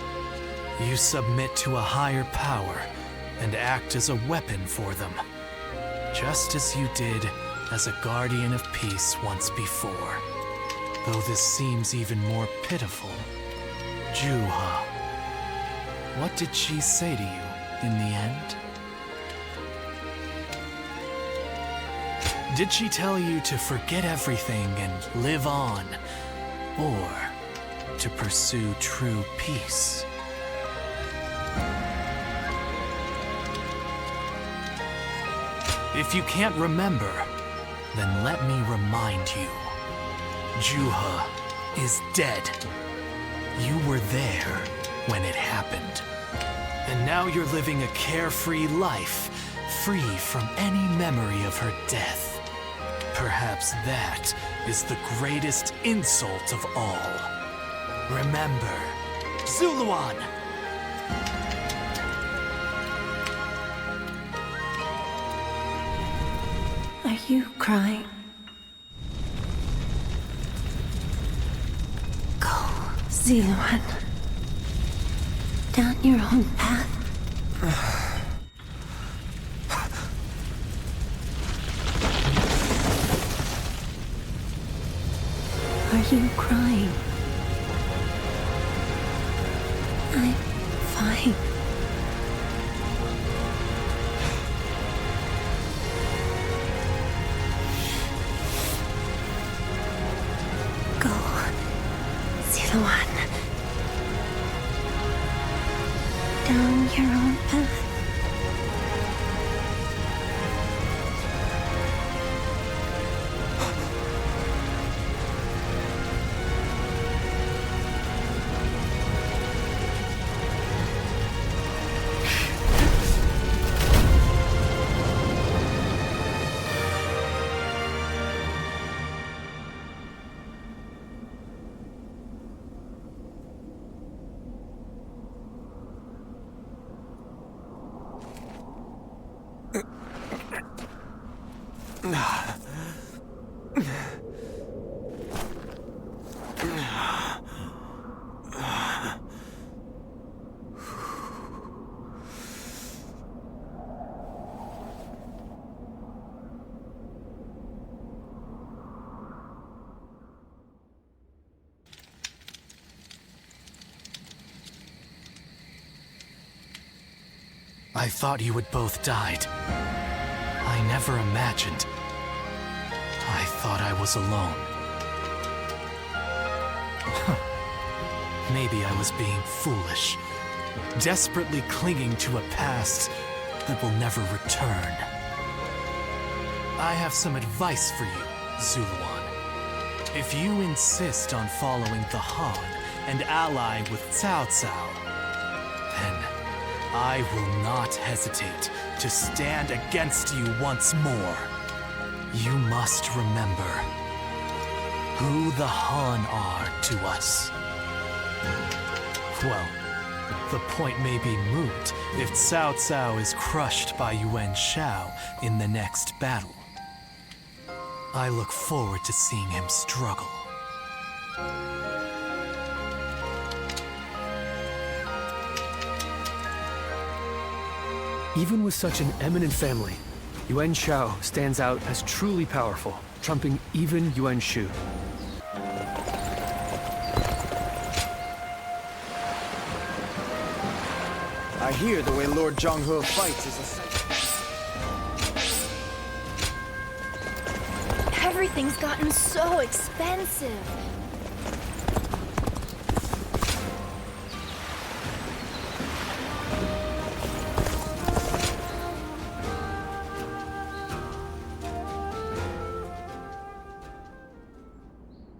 You submit to a higher power and act as a weapon for them, just as you did as a guardian of peace once before. Though this seems even more pitiful. Juha, what did she say to you in the end? Did she tell you to forget everything and live on? Or to pursue true peace? If you can't remember, then let me remind you. Juha is dead. You were there when it happened. And now you're living a carefree life, free from any memory of her death. Perhaps that is the greatest insult of all. Remember, Zuluan! Are you crying? Go, Zuluan. Down your own path. Are you crying? I'm fine. Go, Zuluan. Down your own path. I thought you had both died. I never imagined. I thought I was alone. Maybe I was being foolish, desperately clinging to a past that will never return. I have some advice for you, Zuluan. If you insist on following the Han and allying with Cao Cao, then I will not hesitate to stand against you once more. You must remember who the Han are to us. Well, the point may be moot if Cao Cao is crushed by Yuan Shao in the next battle. I look forward to seeing him struggle. Even with such an eminent family, Yuan Shao stands out as truly powerful, trumping even Yuan Shu. I hear the way Lord Zhonghe fights is a... Everything's gotten so expensive.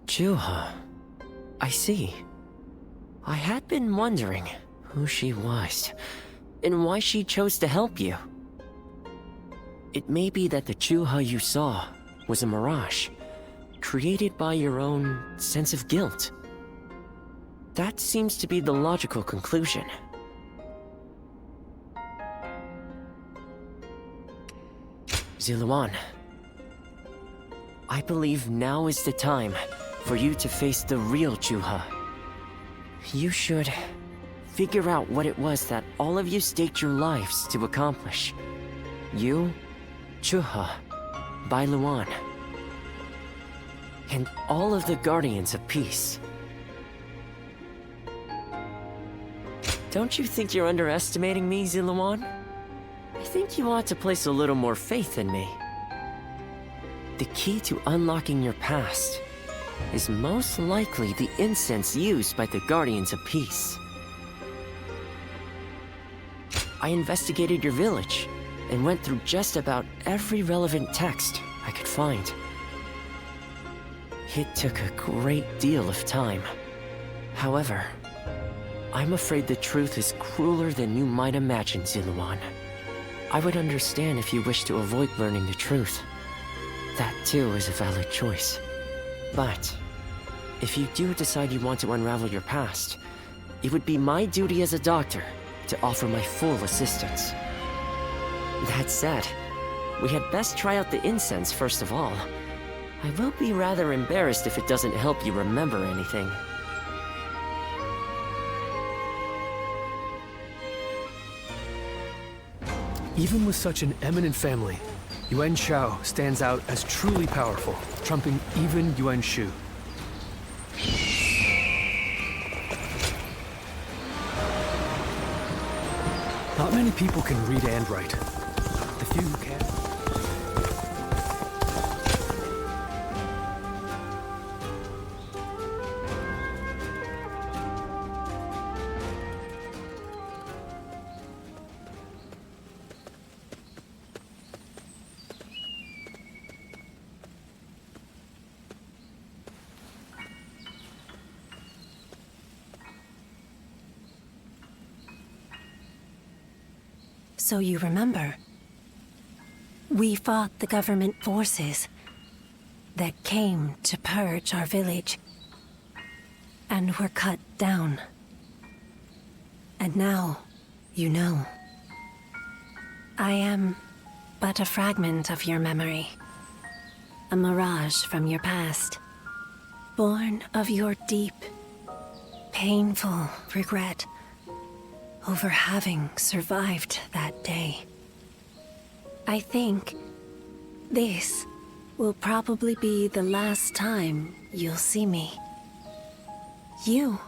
Juha. I see. I had been wondering who she was, and why she chose to help you. It may be that the Juha you saw was a mirage, created by your own sense of guilt. That seems to be the logical conclusion. Zuluan, I believe now is the time for you to face the real Juha. You should figure out what it was that all of you staked your lives to accomplish. You, Juha, Bai Luan, and all of the Guardians of Peace. Don't you think you're underestimating me, Zuluan? I think you ought to place a little more faith in me. The key to unlocking your past is most likely the incense used by the Guardians of Peace. I investigated your village and went through just about every relevant text I could find. It took a great deal of time. However, I'm afraid the truth is crueler than you might imagine, Zuluan. I would understand if you wish to avoid learning the truth. That too is a valid choice. But if you do decide you want to unravel your past, it would be my duty as a doctor to offer my full assistance. That said, we had best try out the incense first of all. I will be rather embarrassed if it doesn't help you remember anything. Even with such an eminent family, Yuan Shao stands out as truly powerful, trumping even Yuan Shu. Not many people can read and write. The few who can... So you remember, we fought the government forces that came to purge our village and were cut down. And now, you know. I am but a fragment of your memory, a mirage from your past, born of your deep, painful regret over having survived that day. I think this will probably be the last time you'll see me. You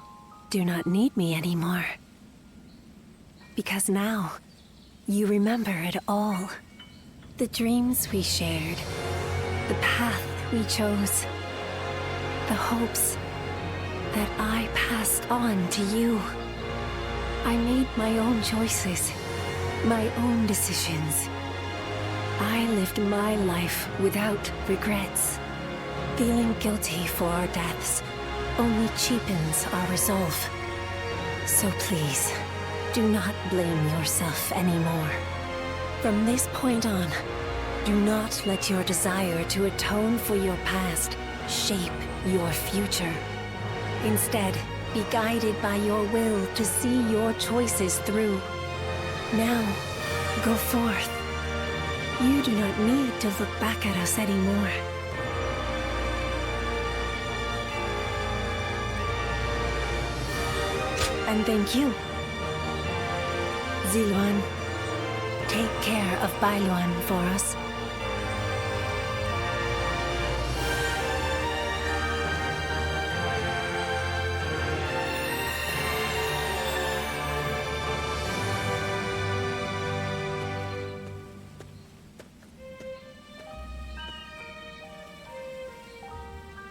do not need me anymore. Because now, you remember it all. The dreams we shared, the path we chose, the hopes that I passed on to you. I made my own choices, my own decisions. I lived my life without regrets. Feeling guilty for our deaths only cheapens our resolve. So please, do not blame yourself anymore. From this point on, do not let your desire to atone for your past shape your future. Instead, be guided by your will to see your choices through. Now, go forth. You do not need to look back at us anymore. And thank you. Ziluan, take care of Bailuan for us.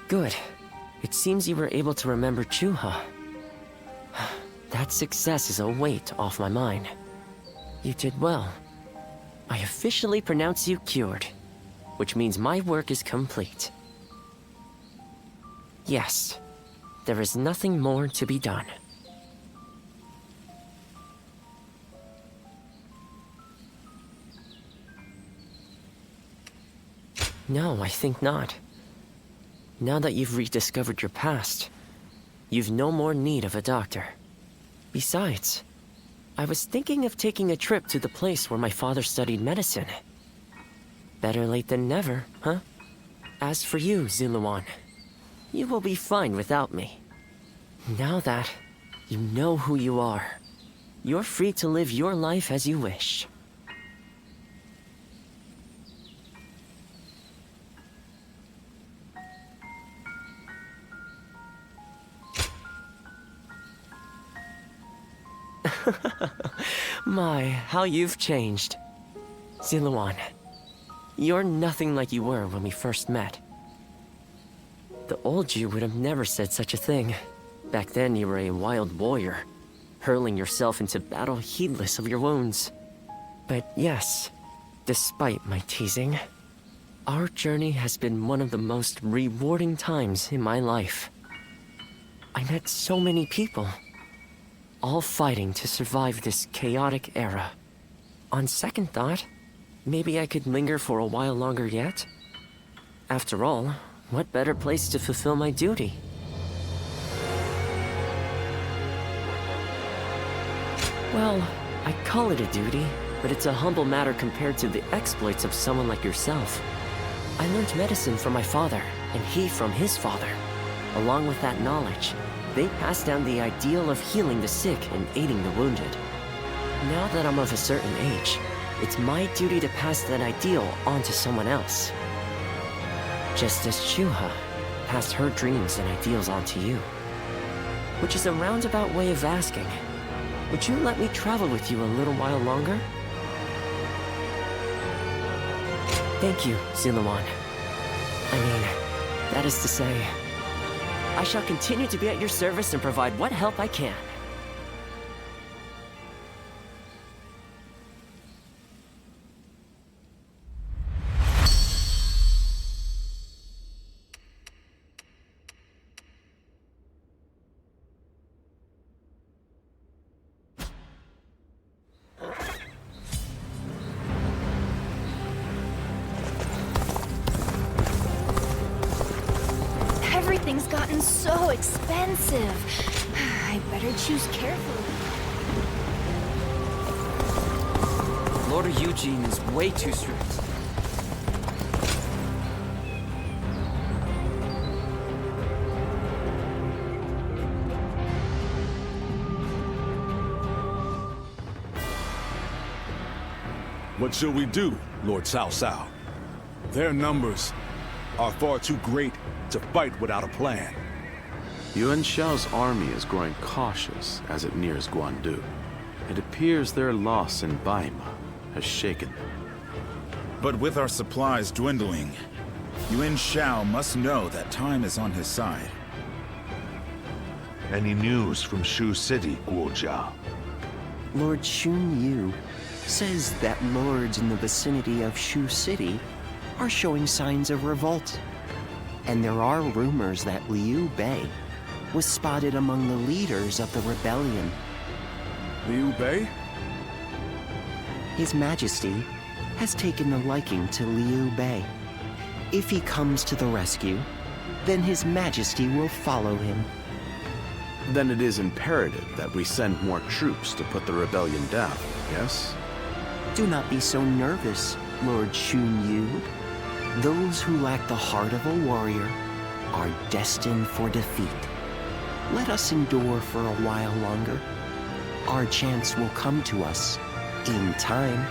Good. It seems you were able to remember Chuha. That success is a weight off my mind. You did well. I officially pronounce you cured, which means my work is complete. Yes, there is nothing more to be done. No, I think not. Now that you've rediscovered your past, you've no more need of a doctor. Besides, I was thinking of taking a trip to the place where my father studied medicine. Better late than never, huh? As for you, Ziluan, you will be fine without me. Now that you know who you are, you're free to live your life as you wish. My, how you've changed. Ziluan, you're nothing like you were when we first met. The old you would have never said such a thing. Back then you were a wild warrior, hurling yourself into battle heedless of your wounds. But yes, despite my teasing, our journey has been one of the most rewarding times in my life. I met so many people, all fighting to survive this chaotic era. On second thought, maybe I could linger for a while longer yet. After all, what better place to fulfill my duty? Well, I call it a duty, but it's a humble matter compared to the exploits of someone like yourself. I learned medicine from my father, and he from his father. Along with that knowledge, they passed down the ideal of healing the sick and aiding the wounded. Now that I'm of a certain age, it's my duty to pass that ideal on to someone else. Just as Chuha passed her dreams and ideals on to you. Which is a roundabout way of asking, would you let me travel with you a little while longer? Thank you, Ziluan. I mean, that is to say, I shall continue to be at your service and provide what help I can. Everything's gotten so expensive. I better choose carefully. Lord Eugene is way too strict. What shall we do, Lord Cao Cao? Their numbers are far too great to fight without a plan. Yuan Shao's army is growing cautious as it nears Guandu. It appears their loss in Baima has shaken them. But with our supplies dwindling, Yuan Shao must know that time is on his side. Any news from Shu City, Guojia? Lord Xun Yu says that lords in the vicinity of Shu City are showing signs of revolt. And there are rumors that Liu Bei was spotted among the leaders of the rebellion. Liu Bei? His Majesty has taken a liking to Liu Bei. If he comes to the rescue, then His Majesty will follow him. Then it is imperative that we send more troops to put the rebellion down, yes? Do not be so nervous, Lord Xun Yu. Those who lack the heart of a warrior are destined for defeat. Let us endure for a while longer. Our chance will come to us in time.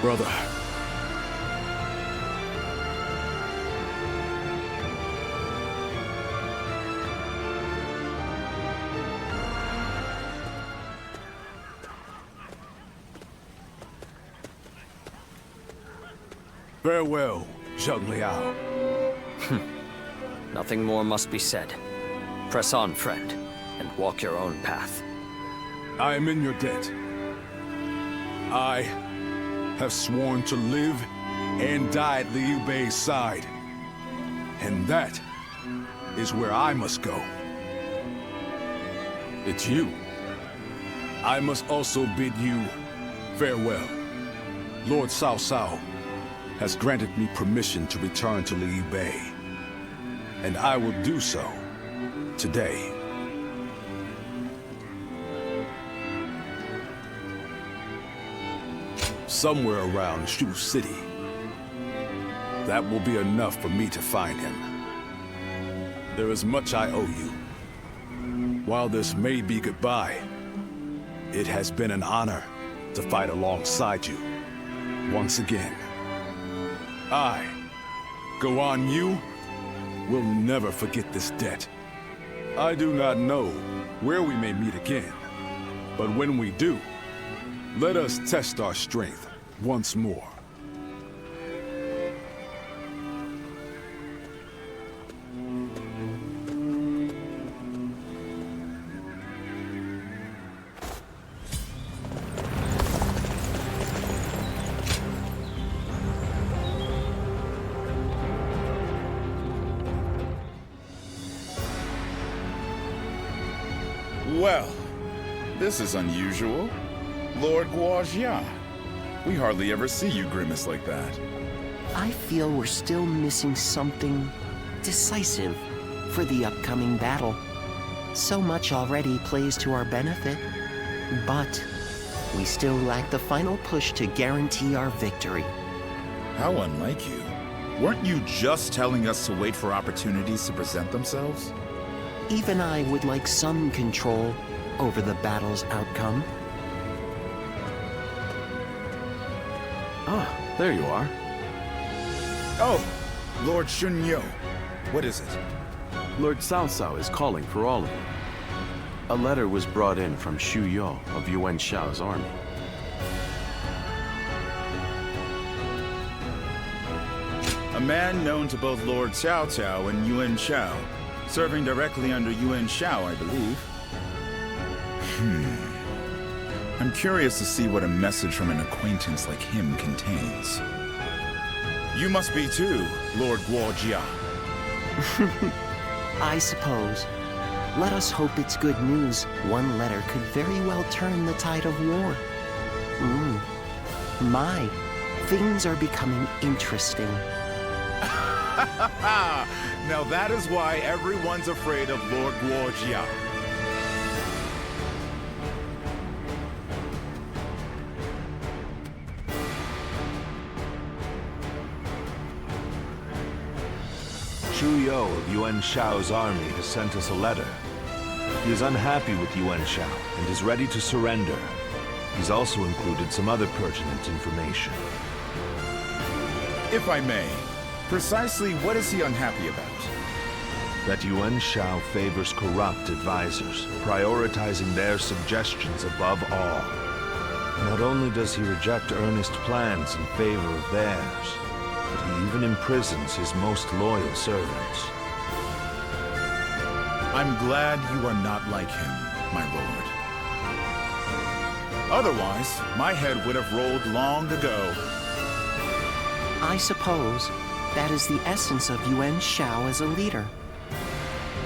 Brother. Farewell, Zheng Liao. Nothing more must be said. Press on, friend, and walk your own path. I am in your debt. I have sworn to live and die at Liu Bei's side. And that is where I must go. It's you. I must also bid you farewell. Lord Cao Cao has granted me permission to return to Liu Bei. And I will do so today. Somewhere around Shu City. That will be enough for me to find him. There is much I owe you. While this may be goodbye, it has been an honor to fight alongside you once again. I, Guan Yu, will never forget this debt. I do not know where we may meet again, but when we do, let us test our strength once more. Well, this is unusual. Lord Guojia. We hardly ever see you grimace like that. I feel we're still missing something decisive for the upcoming battle. So much already plays to our benefit, but we still lack the final push to guarantee our victory. How unlike you. Weren't you just telling us to wait for opportunities to present themselves? Even I would like some control over the battle's outcome. Ah, there you are. Oh, Lord Xun Yu. What is it? Lord Cao Cao is calling for all of you. A letter was brought in from Xu Yo of Yuan Shao's army. A man known to both Lord Cao Cao and Yuan Shao, serving directly under Yuan Shao, I believe. I'm curious to see what a message from an acquaintance like him contains. You must be too, Lord Guojia. I suppose. Let us hope it's good news. One letter could very well turn the tide of war. My, things are becoming interesting. Now that is why everyone's afraid of Lord Guojia. Xu Yo of Yuan Shao's army has sent us a letter. He is unhappy with Yuan Shao and is ready to surrender. He's also included some other pertinent information. If I may, precisely what is he unhappy about? That Yuan Shao favors corrupt advisors, prioritizing their suggestions above all. Not only does he reject earnest plans in favor of theirs, but he even imprisons his most loyal servants. I'm glad you are not like him, my lord. Otherwise, my head would have rolled long ago. I suppose that is the essence of Yuan Shao as a leader.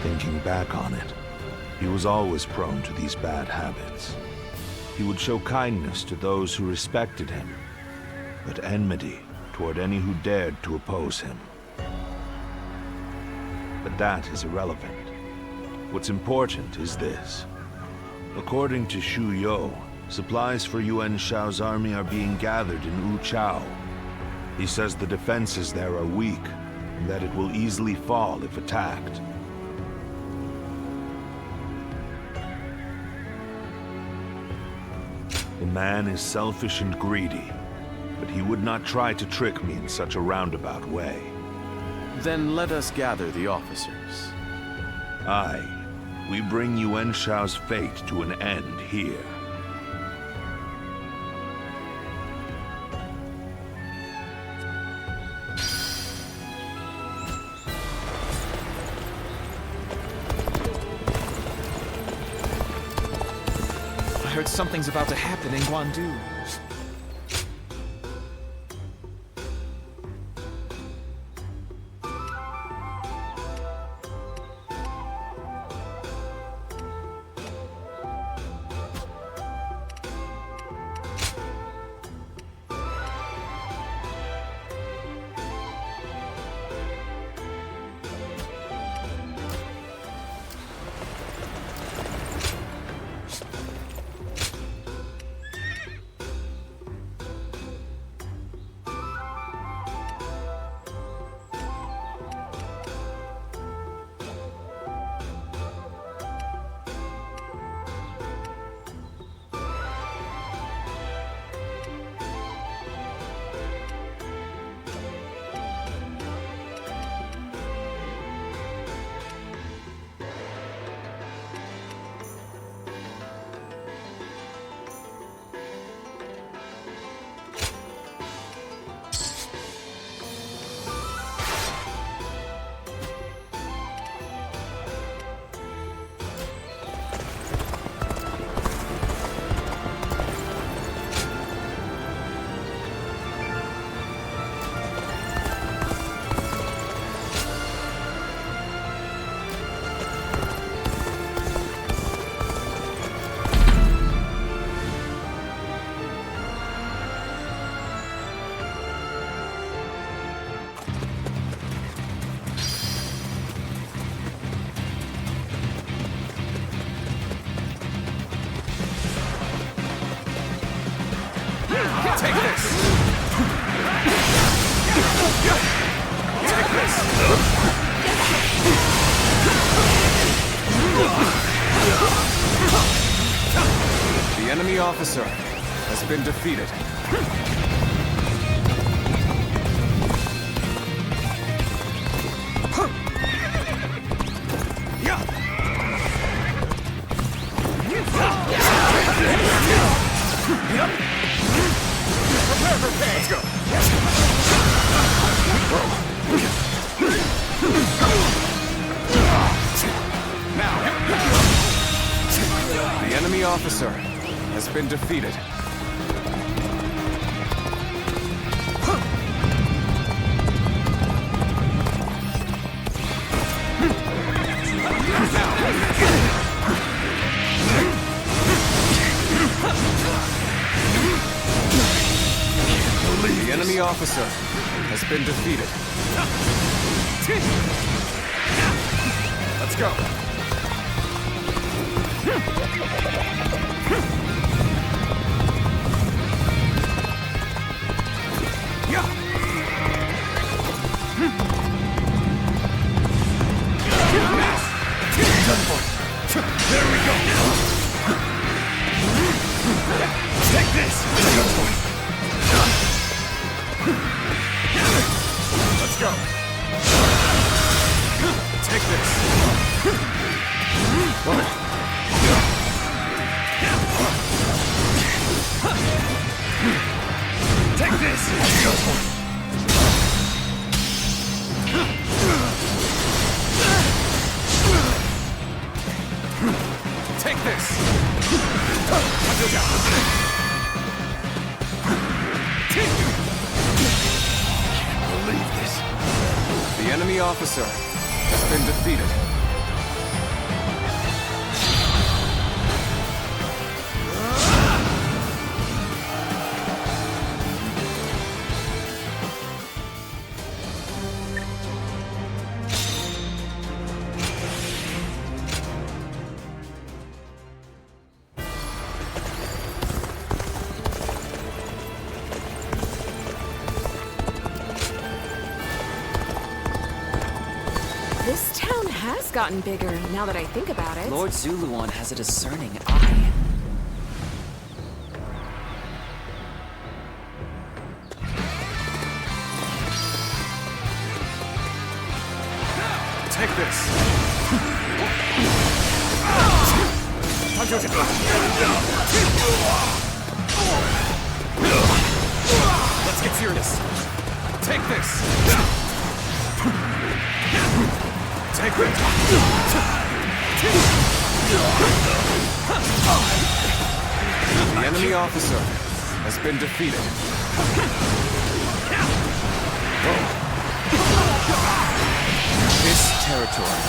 Thinking back on it, he was always prone to these bad habits. He would show kindness to those who respected him, but enmity toward any who dared to oppose him. But that is irrelevant. What's important is this. According to Shu You, supplies for Yuan Shao's army are being gathered in Wuchao. He says the defenses there are weak, and that it will easily fall if attacked. The man is selfish and greedy, but he would not try to trick me in such a roundabout way. Then let us gather the officers. Aye, we bring Yuan Shao's fate to an end here. I heard something's about to happen in Guandu. Take this! Take this! The enemy officer has been defeated. Prepare for pain! Let's go! Now! The enemy officer has been defeated. The enemy officer has been defeated. Let's go! There we go! Take this! Take this! Can't believe this. The enemy officer has been defeated. This town has gotten bigger, now that I think about it. Lord Zuluan has a discerning eye. Take this! Let's get serious. Take this! Take it! The enemy officer has been defeated. This territory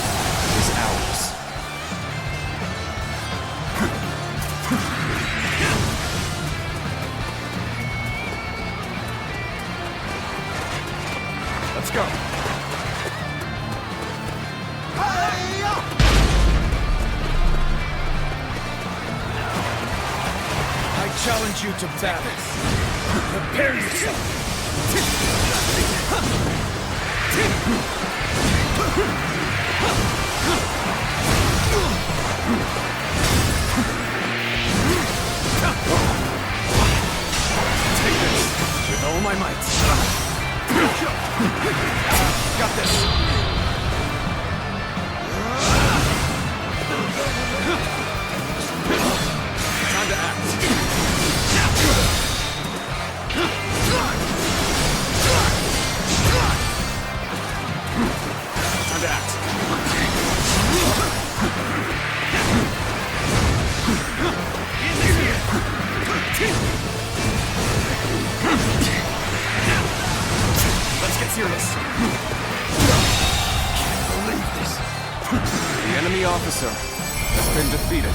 is ours. Let's go! I challenge you to battle. Prepare yourself! Take this with all my might. Got this! Time to act. Time to act. Let's get serious. Can't believe this. The enemy officer has been defeated.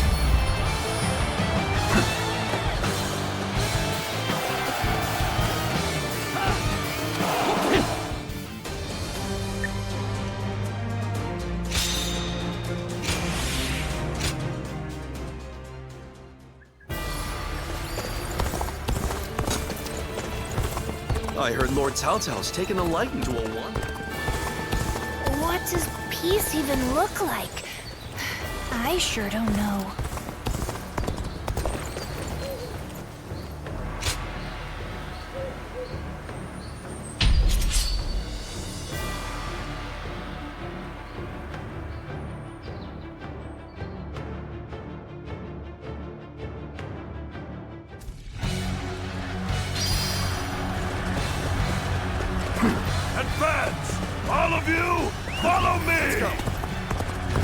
I heard Lord Cao Cao's taken a liking to a one. What does peace even look like? I sure don't know. Advance! All of you, follow me!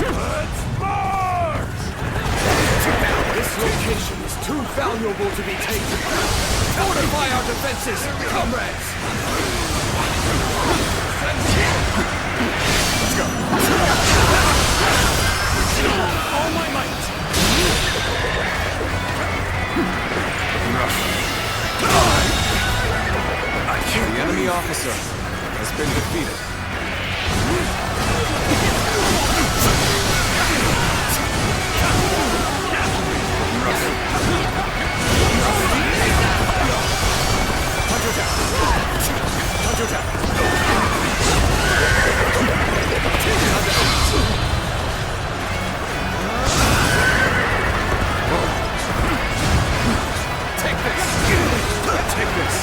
Let's march! This location is too valuable to be taken. Fortify our defenses, comrades! Let's go! All my might! The enemy officer has been defeated. Take this! Take this!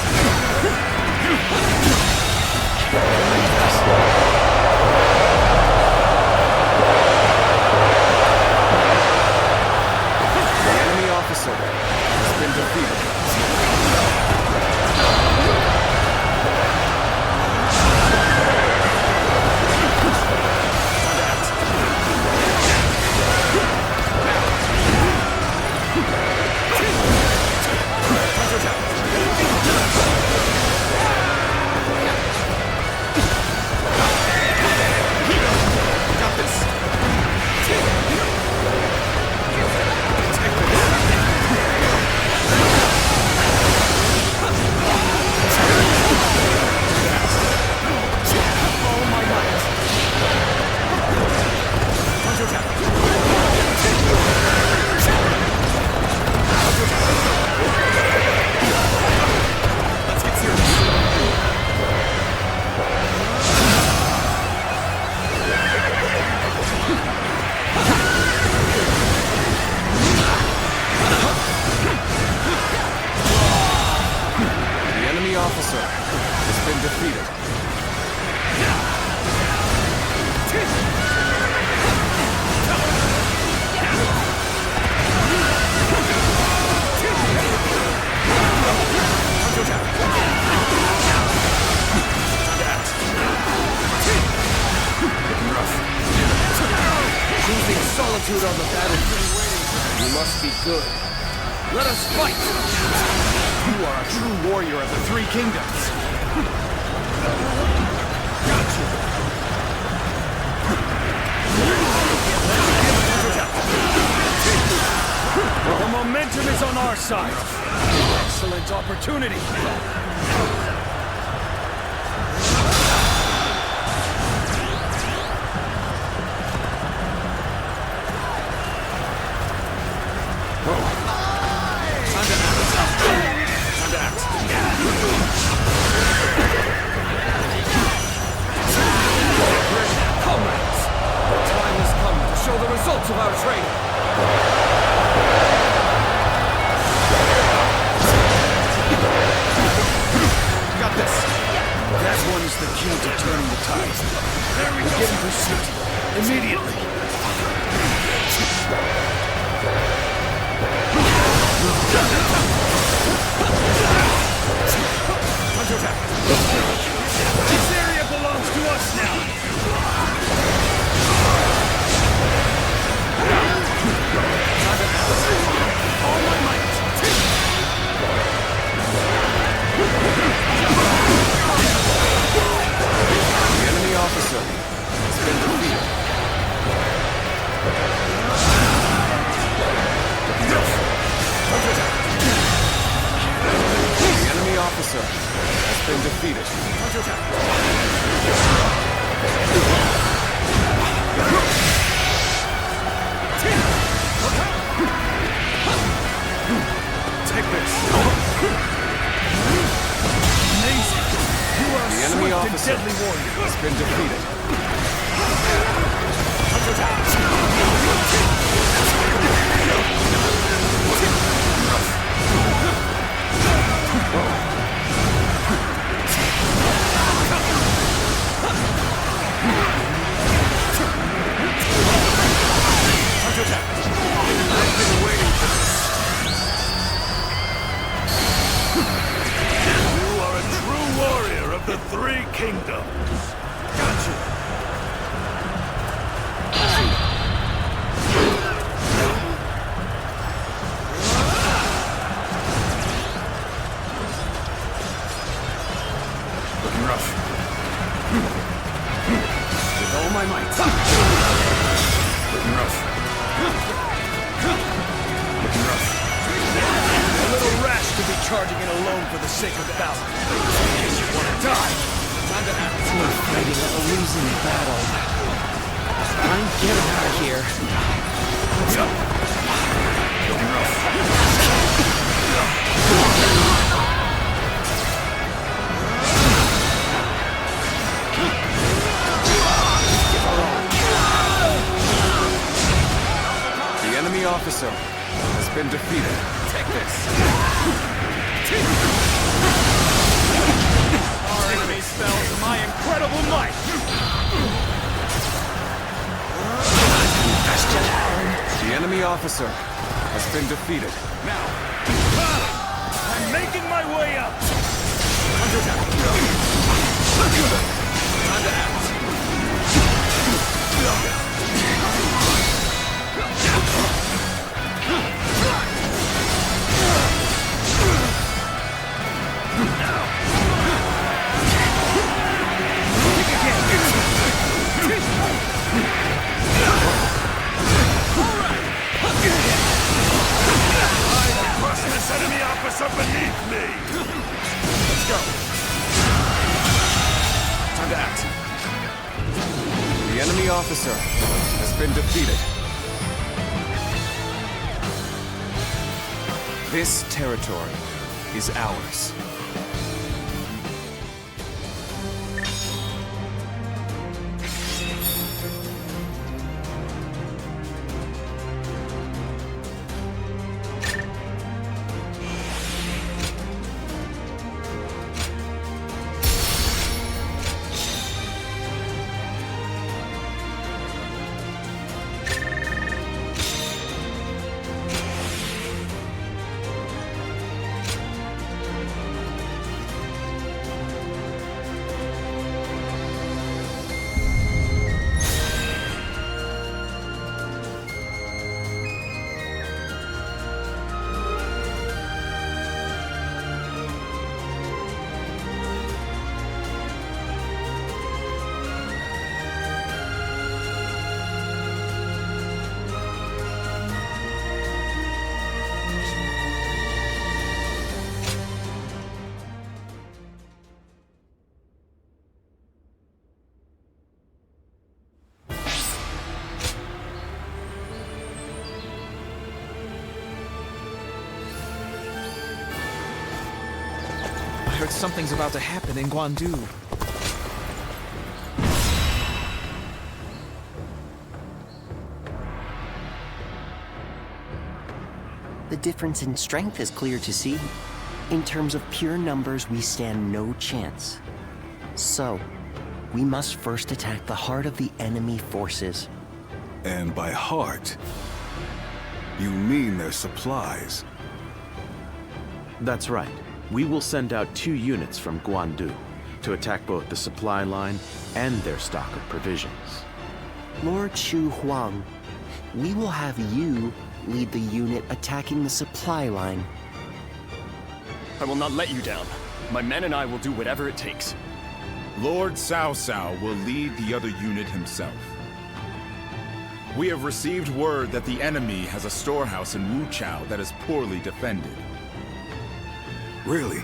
Understood. Let us fight! You are a true warrior of the Three Kingdoms. Gotcha! The momentum is on our side. Excellent opportunity. Comrades, the time has come to show the results of our training. Got this. That one is the key to turning the tide. There we go. Get in pursuit. Immediately. Counterattack. This area belongs to us now. All my might. The enemy officer has been defeated. The enemy officer has been defeated. Take this. Amazing. You are the enemy officer deadly warrior has been defeated. I've been waiting for this. You are a true warrior of the Three Kingdoms. Gotcha. Looking rough. With all my might. Looking rough. Looking rough. A little rash to be charging in alone for the sake of battle. In case you want to die. Time to act. We're fighting a losing battle. I'm getting out of here. Yep. Looking rough. The enemy officer has been defeated. Take this. Our enemies fell to my incredible might. The enemy officer has been defeated. Now, I'm making my way up. Counterattack. Time to act. This enemy officer beneath me! Let's go. Time to act. The enemy officer has been defeated. This territory is ours. heard something's about to happen in Guandu. The difference in strength is clear to see. In terms of pure numbers, we stand no chance. So, we must first attack the heart of the enemy forces. And by heart, you mean their supplies? That's right. We will send out 2 units from Guandu to attack both the supply line and their stock of provisions. Lord Shu Huang, we will have you lead the unit attacking the supply line. I will not let you down. My men and I will do whatever it takes. Lord Cao Cao will lead the other unit himself. We have received word that the enemy has a storehouse in Wuchao that is poorly defended. Really?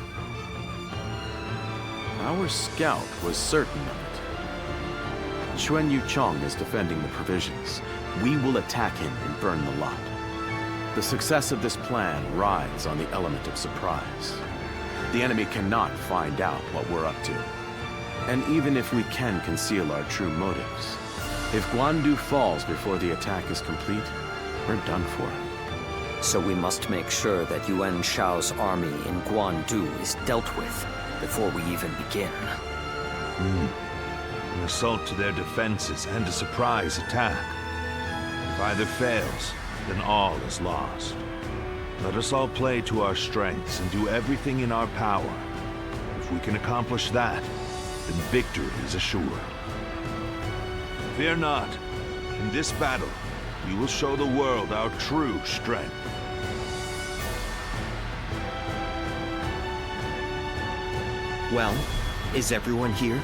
Our scout was certain of it. Xuan Yuchong is defending the provisions. We will attack him and burn the lot. The success of this plan rides on the element of surprise. The enemy cannot find out what we're up to. And even if we can conceal our true motives, if Guandu falls before the attack is complete, we're done for. So we must make sure that Yuan Shao's army in Guandu is dealt with before we even begin. An assault to their defenses and a surprise attack. If either fails, then all is lost. Let us all play to our strengths and do everything in our power. If we can accomplish that, then victory is assured. Fear not. In this battle, we will show the world our true strength. Well, is everyone here?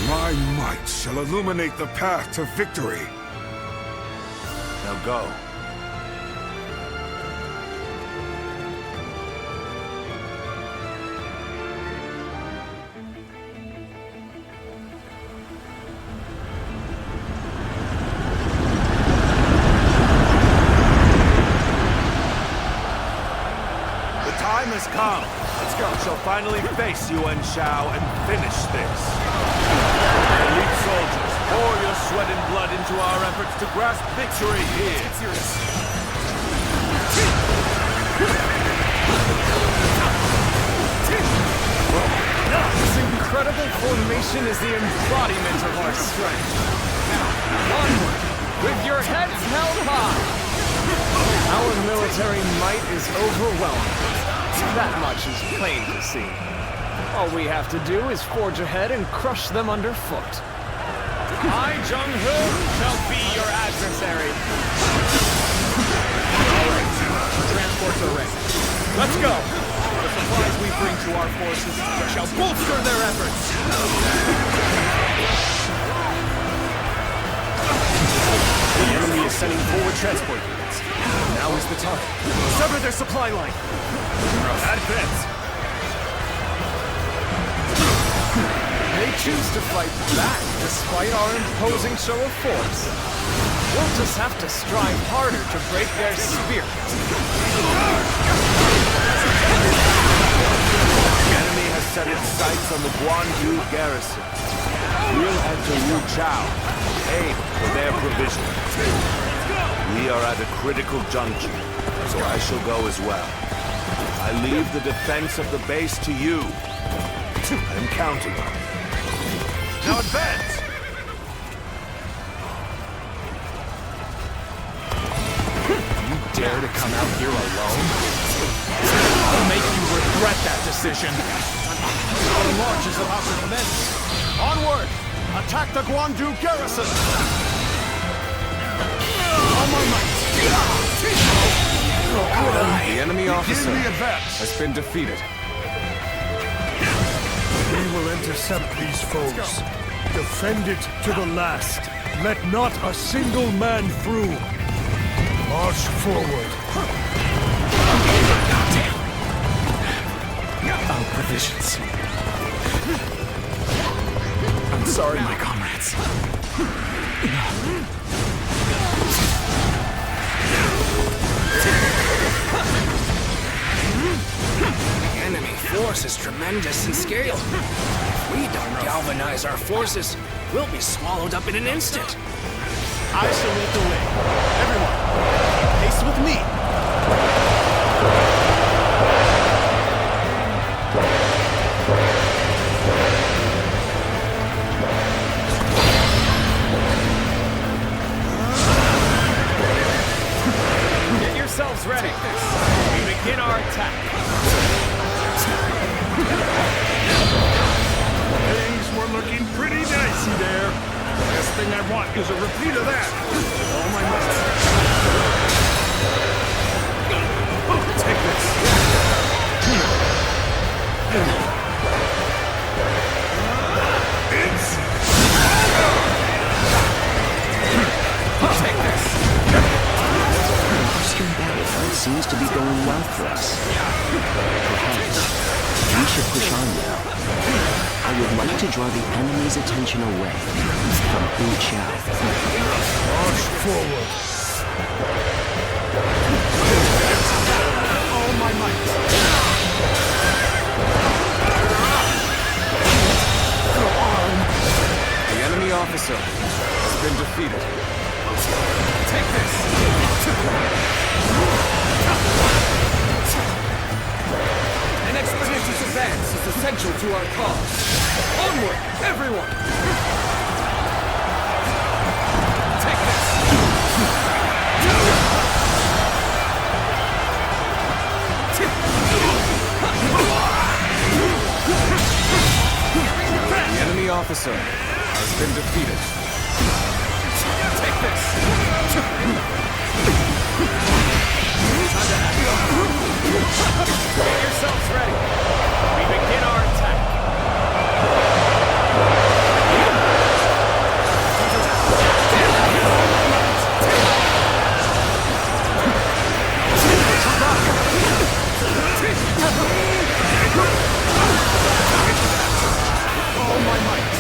My might shall illuminate the path to victory. Now go. The time has come. Let's go. We shall finally face Yuan Shao and finish this. Elite soldiers, pour your sweat and blood into our efforts to grasp victory here. This incredible formation is the embodiment of our strength. Now, onward, with your heads held high. Our military might is overwhelming. That much is plain to see. All we have to do is forge ahead and crush them underfoot. I, Jung-ho, shall be your adversary. All right, transports are ready. Let's go. The supplies we bring to our forces shall bolster their efforts. The enemy is sending forward transport units. Now is the time. Sever their supply line. Advance. They choose to fight back despite our imposing show of force. We'll just have to strive harder to break their spirit. The enemy has set its sights on the Guanyu garrison. We'll enter Wu Chao, aim for their provisions. We are at a critical juncture, so I shall go as well. I leave the defense of the base to you. I'm counting on it. Now advance! You dare to come out here alone? I'll make you regret that decision. Our march is about to commence. Onward! Attack the Guanyu garrison! On my might! The enemy officer has been defeated. We will intercept these foes. Defend it to the last. Let not a single man through. March forward. Our provisions. I'm sorry, my comrades. The enemy force is tremendous in scale. If we don't galvanize our forces, we'll be swallowed up in an instant. I shall lead the way. Everyone, pace with me. Get yourselves ready. We begin our attack. Things were looking pretty dicey there. Best thing I want is a repeat of that. All my might. Take this. Take this. Eastern battlefront seems to be going well for us. Perhaps we should push on now. I would like to draw the enemy's attention away from Wu Chao. March forward. All my might. Go on. The enemy officer has been defeated. Take this. An expeditious advance is essential to our cause. Onward, everyone! Take this! The enemy officer has been defeated. Take this! Get yourselves ready. We begin our attack. All my might.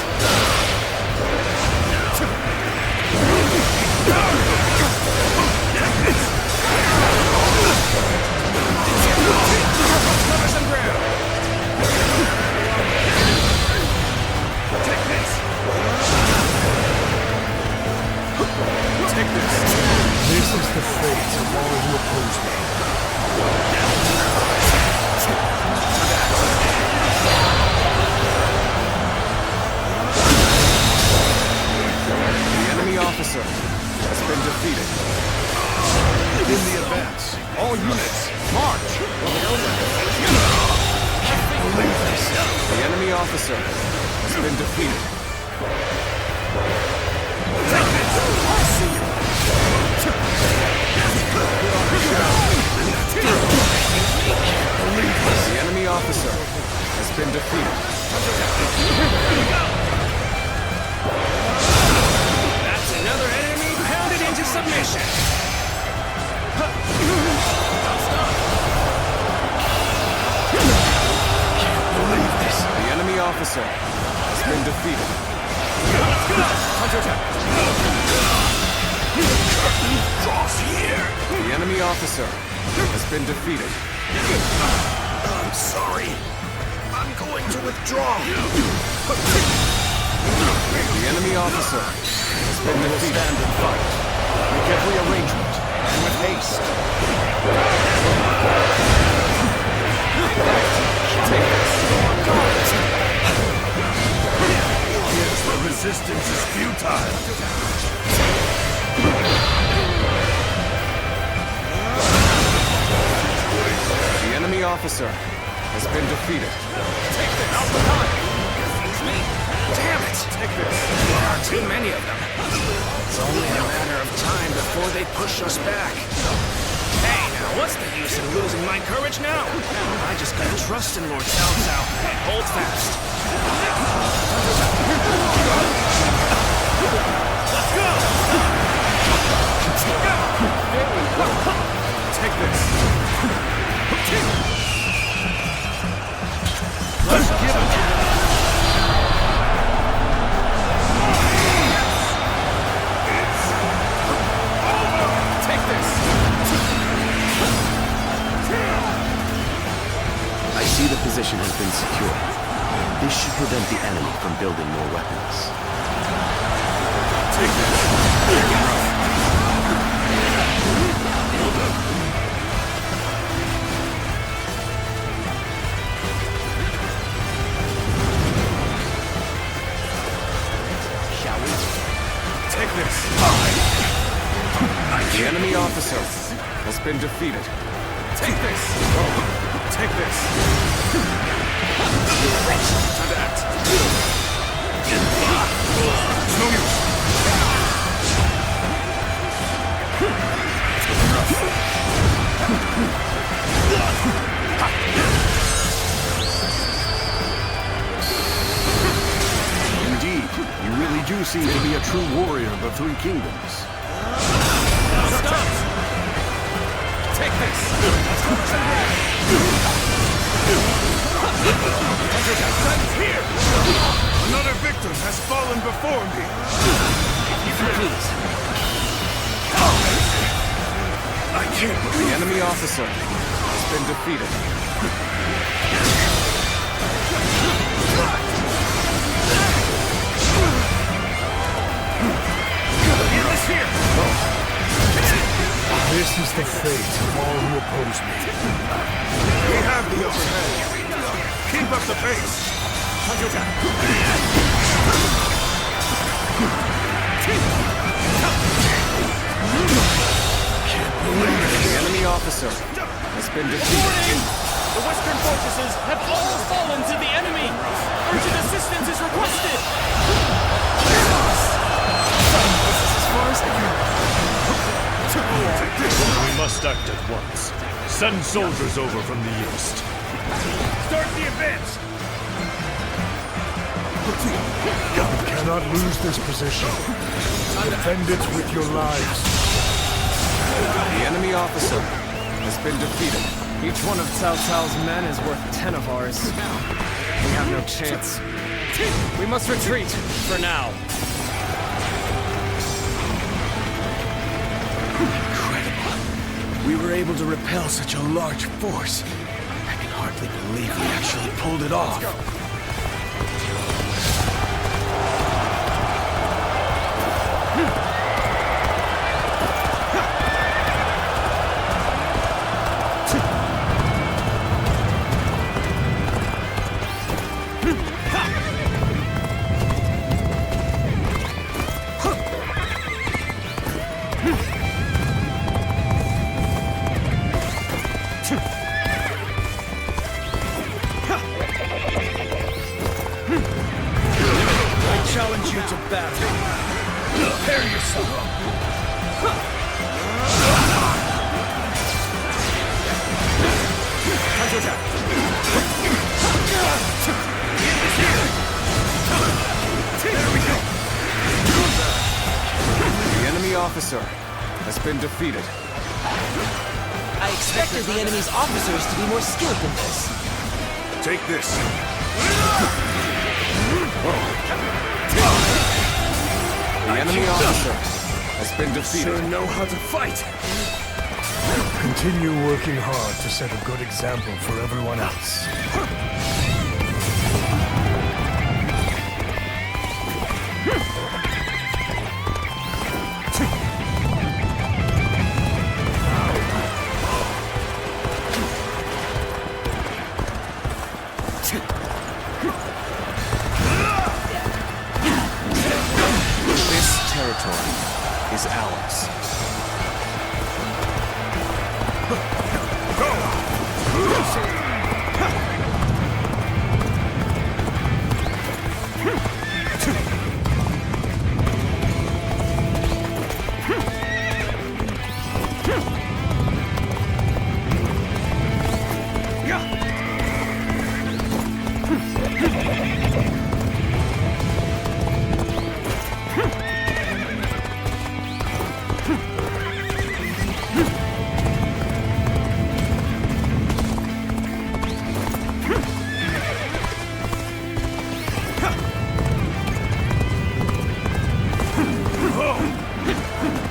Cover some ground. officer has been defeated. The enemy officer has been defeated. That's another enemy pounded into submission. Can't believe this. The enemy officer has been defeated. The enemy officer has been defeated. I'm sorry. I'm going to withdraw. The enemy officer has been defeated. Stand and fight. Make every arrangement, and with haste. Take this. The resistance is futile. The enemy officer has been defeated. Take this! Out the time! Damn it! Take this! There are too many of them. It's only a matter of time before they push us back. Hey, now what's the use of losing my courage now? I just gotta trust in Lord Cao Cao and hold fast. Let's go! Take this. Let's give it to them. Take this. I see the position has been secured. This should prevent the enemy from building more weapons. Take this. Shall we? Take this. The enemy officer has been defeated. Take this. Take this. Time to act. It's no use. Indeed, you really do seem to be a true warrior of the Three Kingdoms. Stop! Take this! Here! Another victim has fallen before me. Please. I can't The believe enemy officer has been defeated. This is the fate of all who oppose me. we have the upper hand. Keep up the pace. The enemy officer has been defeated. The Western fortresses have all fallen to the enemy! Urgent assistance is requested! As far as I We must act at once. Send soldiers over from the east. Start the advance. You cannot lose this position. Defend it with your lives. The enemy officer has been defeated. Each one of Cao Cao's men is worth 10 of ours. We have no chance. We must retreat, for now. Incredible. We were able to repel such a large force. I can hardly believe we actually pulled it off. lead you to battle. Prepare yourself. Counterattack. There we go. The enemy officer has been defeated. I expected the enemy's officers to be more skilled than this. Take this. The enemy officer has been defeated. Sure know how to fight. Continue working hard to set a good example for everyone else. This territory is ours.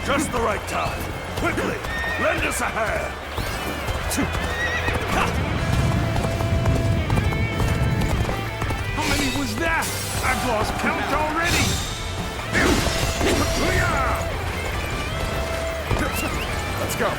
Just the right time. Quickly, lend us a hand. How many was that? I've lost count already. Let's go.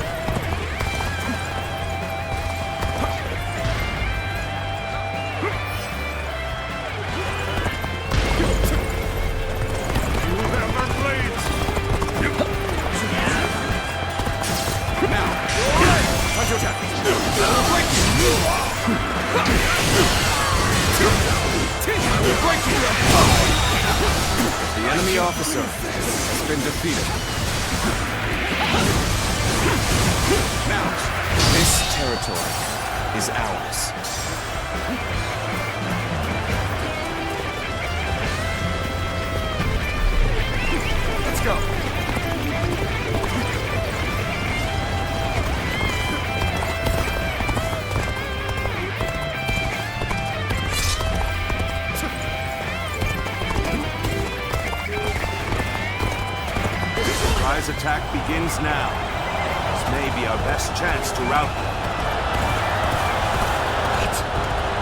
The enemy officer has been defeated. Now, this territory is ours. Let's go. Surprise attack begins now. This may be our best chance to rout them.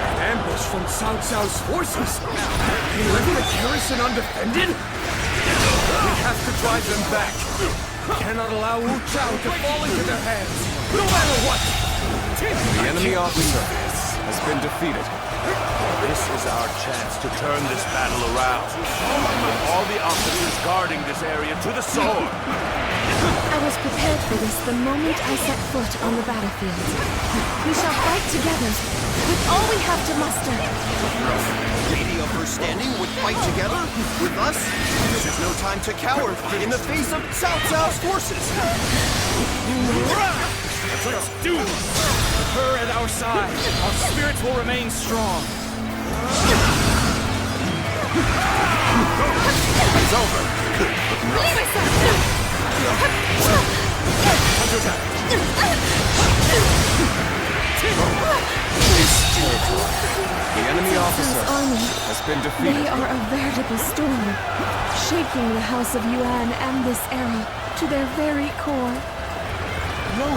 An ambush from Cao Cao's forces? They left the garrison undefended? We have to drive them back. We cannot allow Wu Chao to fall into their hands, no matter what! The enemy officer has been defeated. This is our chance to turn this battle around. With all the officers guarding this area to the sword. I was prepared for this the moment I set foot on the battlefield. We shall fight together, with all we have to muster. Lady of her standing would fight together with us? This is no time to cower in the face of Cao Cao's forces. Let's do this! With her at our side, our spirits will remain strong. It's over. Leave us This territory, the enemy officer army has been defeated. They are a veritable storm, shaking the House of Yuan and this era to their very core. No!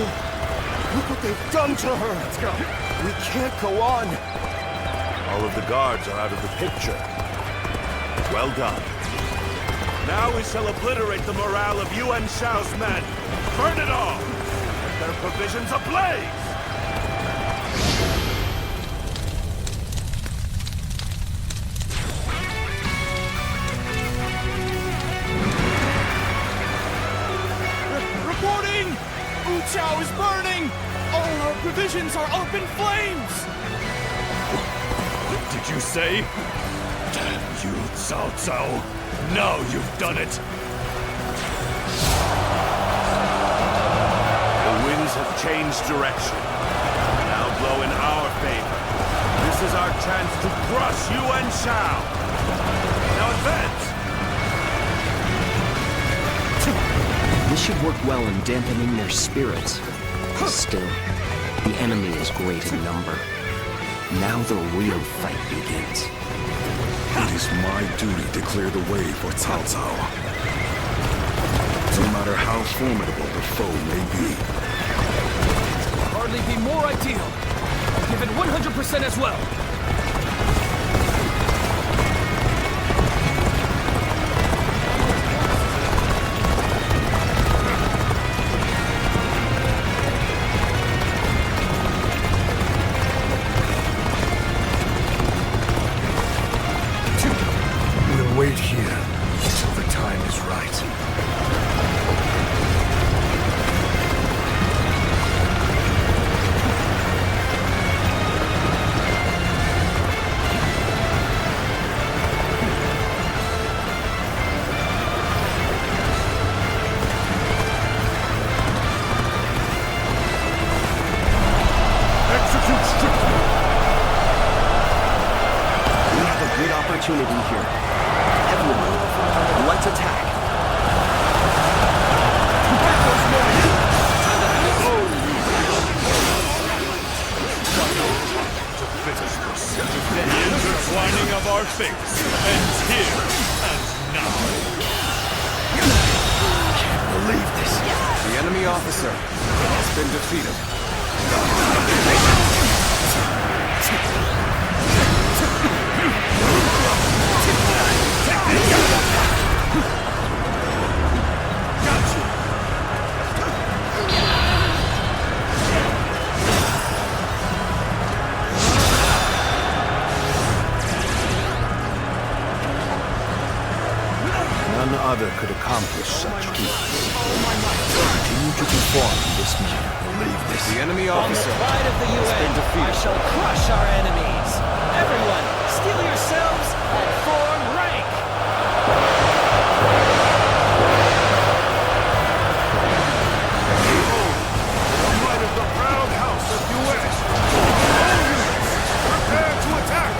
Look what they've done to her! Let's go. We can't go on. All of the guards are out of the picture. Well done. Now we shall obliterate the morale of Yuan Shao's men. Burn it all! Set their provisions ablaze! Reporting! Wu Chao is burning! All our provisions are up in flames! Did you say? You, Cao Cao! Now you've done it! The winds have changed direction. Now blow in our favor. This is our chance to crush Yuan Shao! Now advance! This should work well in dampening their spirits. Still, the enemy is great in number. Now the real fight begins. It is my duty to clear the way for Cao Cao. No matter how formidable the foe may be. Could hardly be more ideal. I'll give it 100% as well. Wait here until the time is right. Execute strictly! We have a good opportunity here. Everyone, let's attack. The intertwining of our fates ends here and now. Can't believe this. The enemy officer has been defeated. None other could accomplish such feats. Continue to perform in this manner. Believe this. The enemy On the officer pride of the has been UN, I defeated. shall crush our enemies. Everyone, steel yourselves and form rank. The might of the proud house of Yuan! Prepare to attack!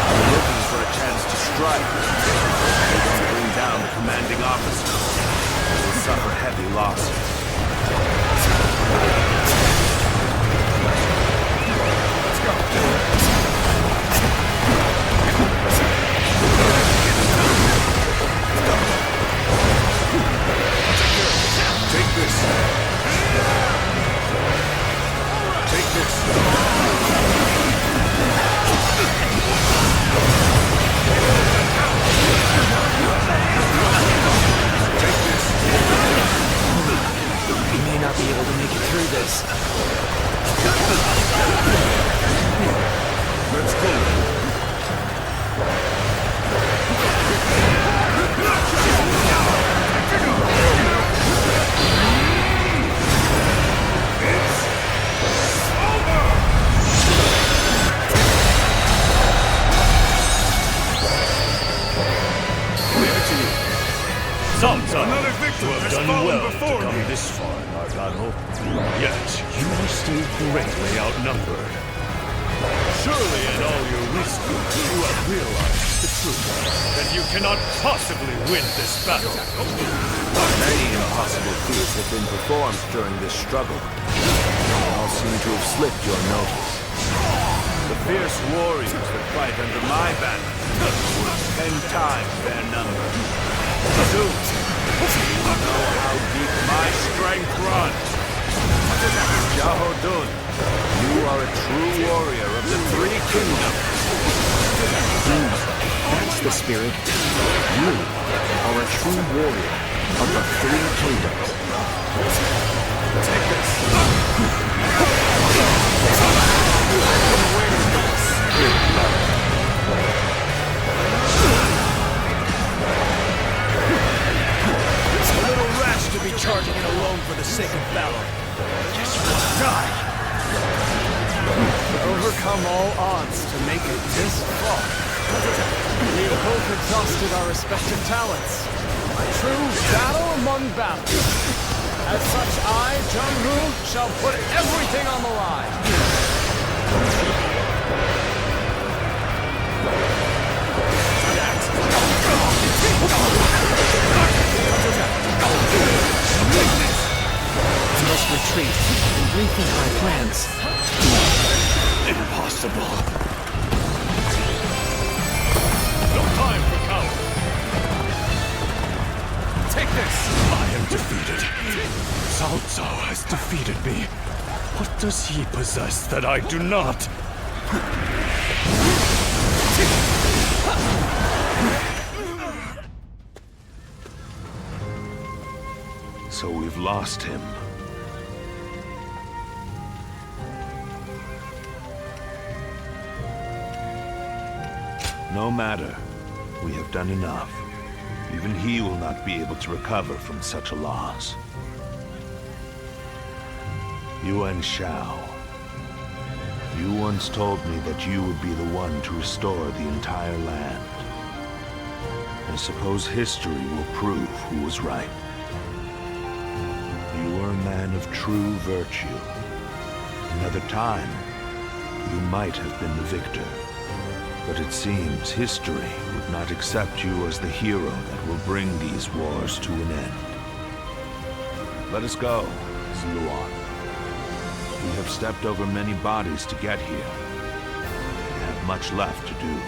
We're looking for a chance to strike. We don't bring down the commanding officer. We'll suffer heavy losses. Let's go! Take this! Take this! We may not be able to make it through this. Let's go! Cao Cao, Another victim you have has done fallen well before to come me. this far in our battle. Yet, you are still greatly outnumbered. Surely in all your wisdom, you have realized the truth, that you cannot possibly win this battle. Many impossible feats have been performed during this struggle. They all seem to have slipped your notice. The fierce warriors that fight under my banner were 10 times their number. Soon, you will know how deep my strength runs. Xiahou, you are a true warrior of the Three Kingdoms. That's the spirit. You are a true warrior of the Three Kingdoms. Take this. It's a little rash to be charging it alone for the sake of valor. Guess you want to die. Overcome all odds to make it this far. We have both exhausted our respective talents. A true battle among battles. As such, I, Jung-Woo, shall put everything on the line. I must retreat and rethink my plans. Impossible. No time for cowards. Take this! I am defeated. Cao Cao has defeated me. What does he possess that I do not? So we've lost him. No matter. We have done enough. Even he will not be able to recover from such a loss. Yuan Shao. You once told me that you would be the one to restore the entire land. I suppose history will prove who was right. You were a man of true virtue. Another time, you might have been the victor. But it seems history would not accept you as the hero that will bring these wars to an end. Let us go, Ziluan. We have stepped over many bodies to get here. We have much left to do.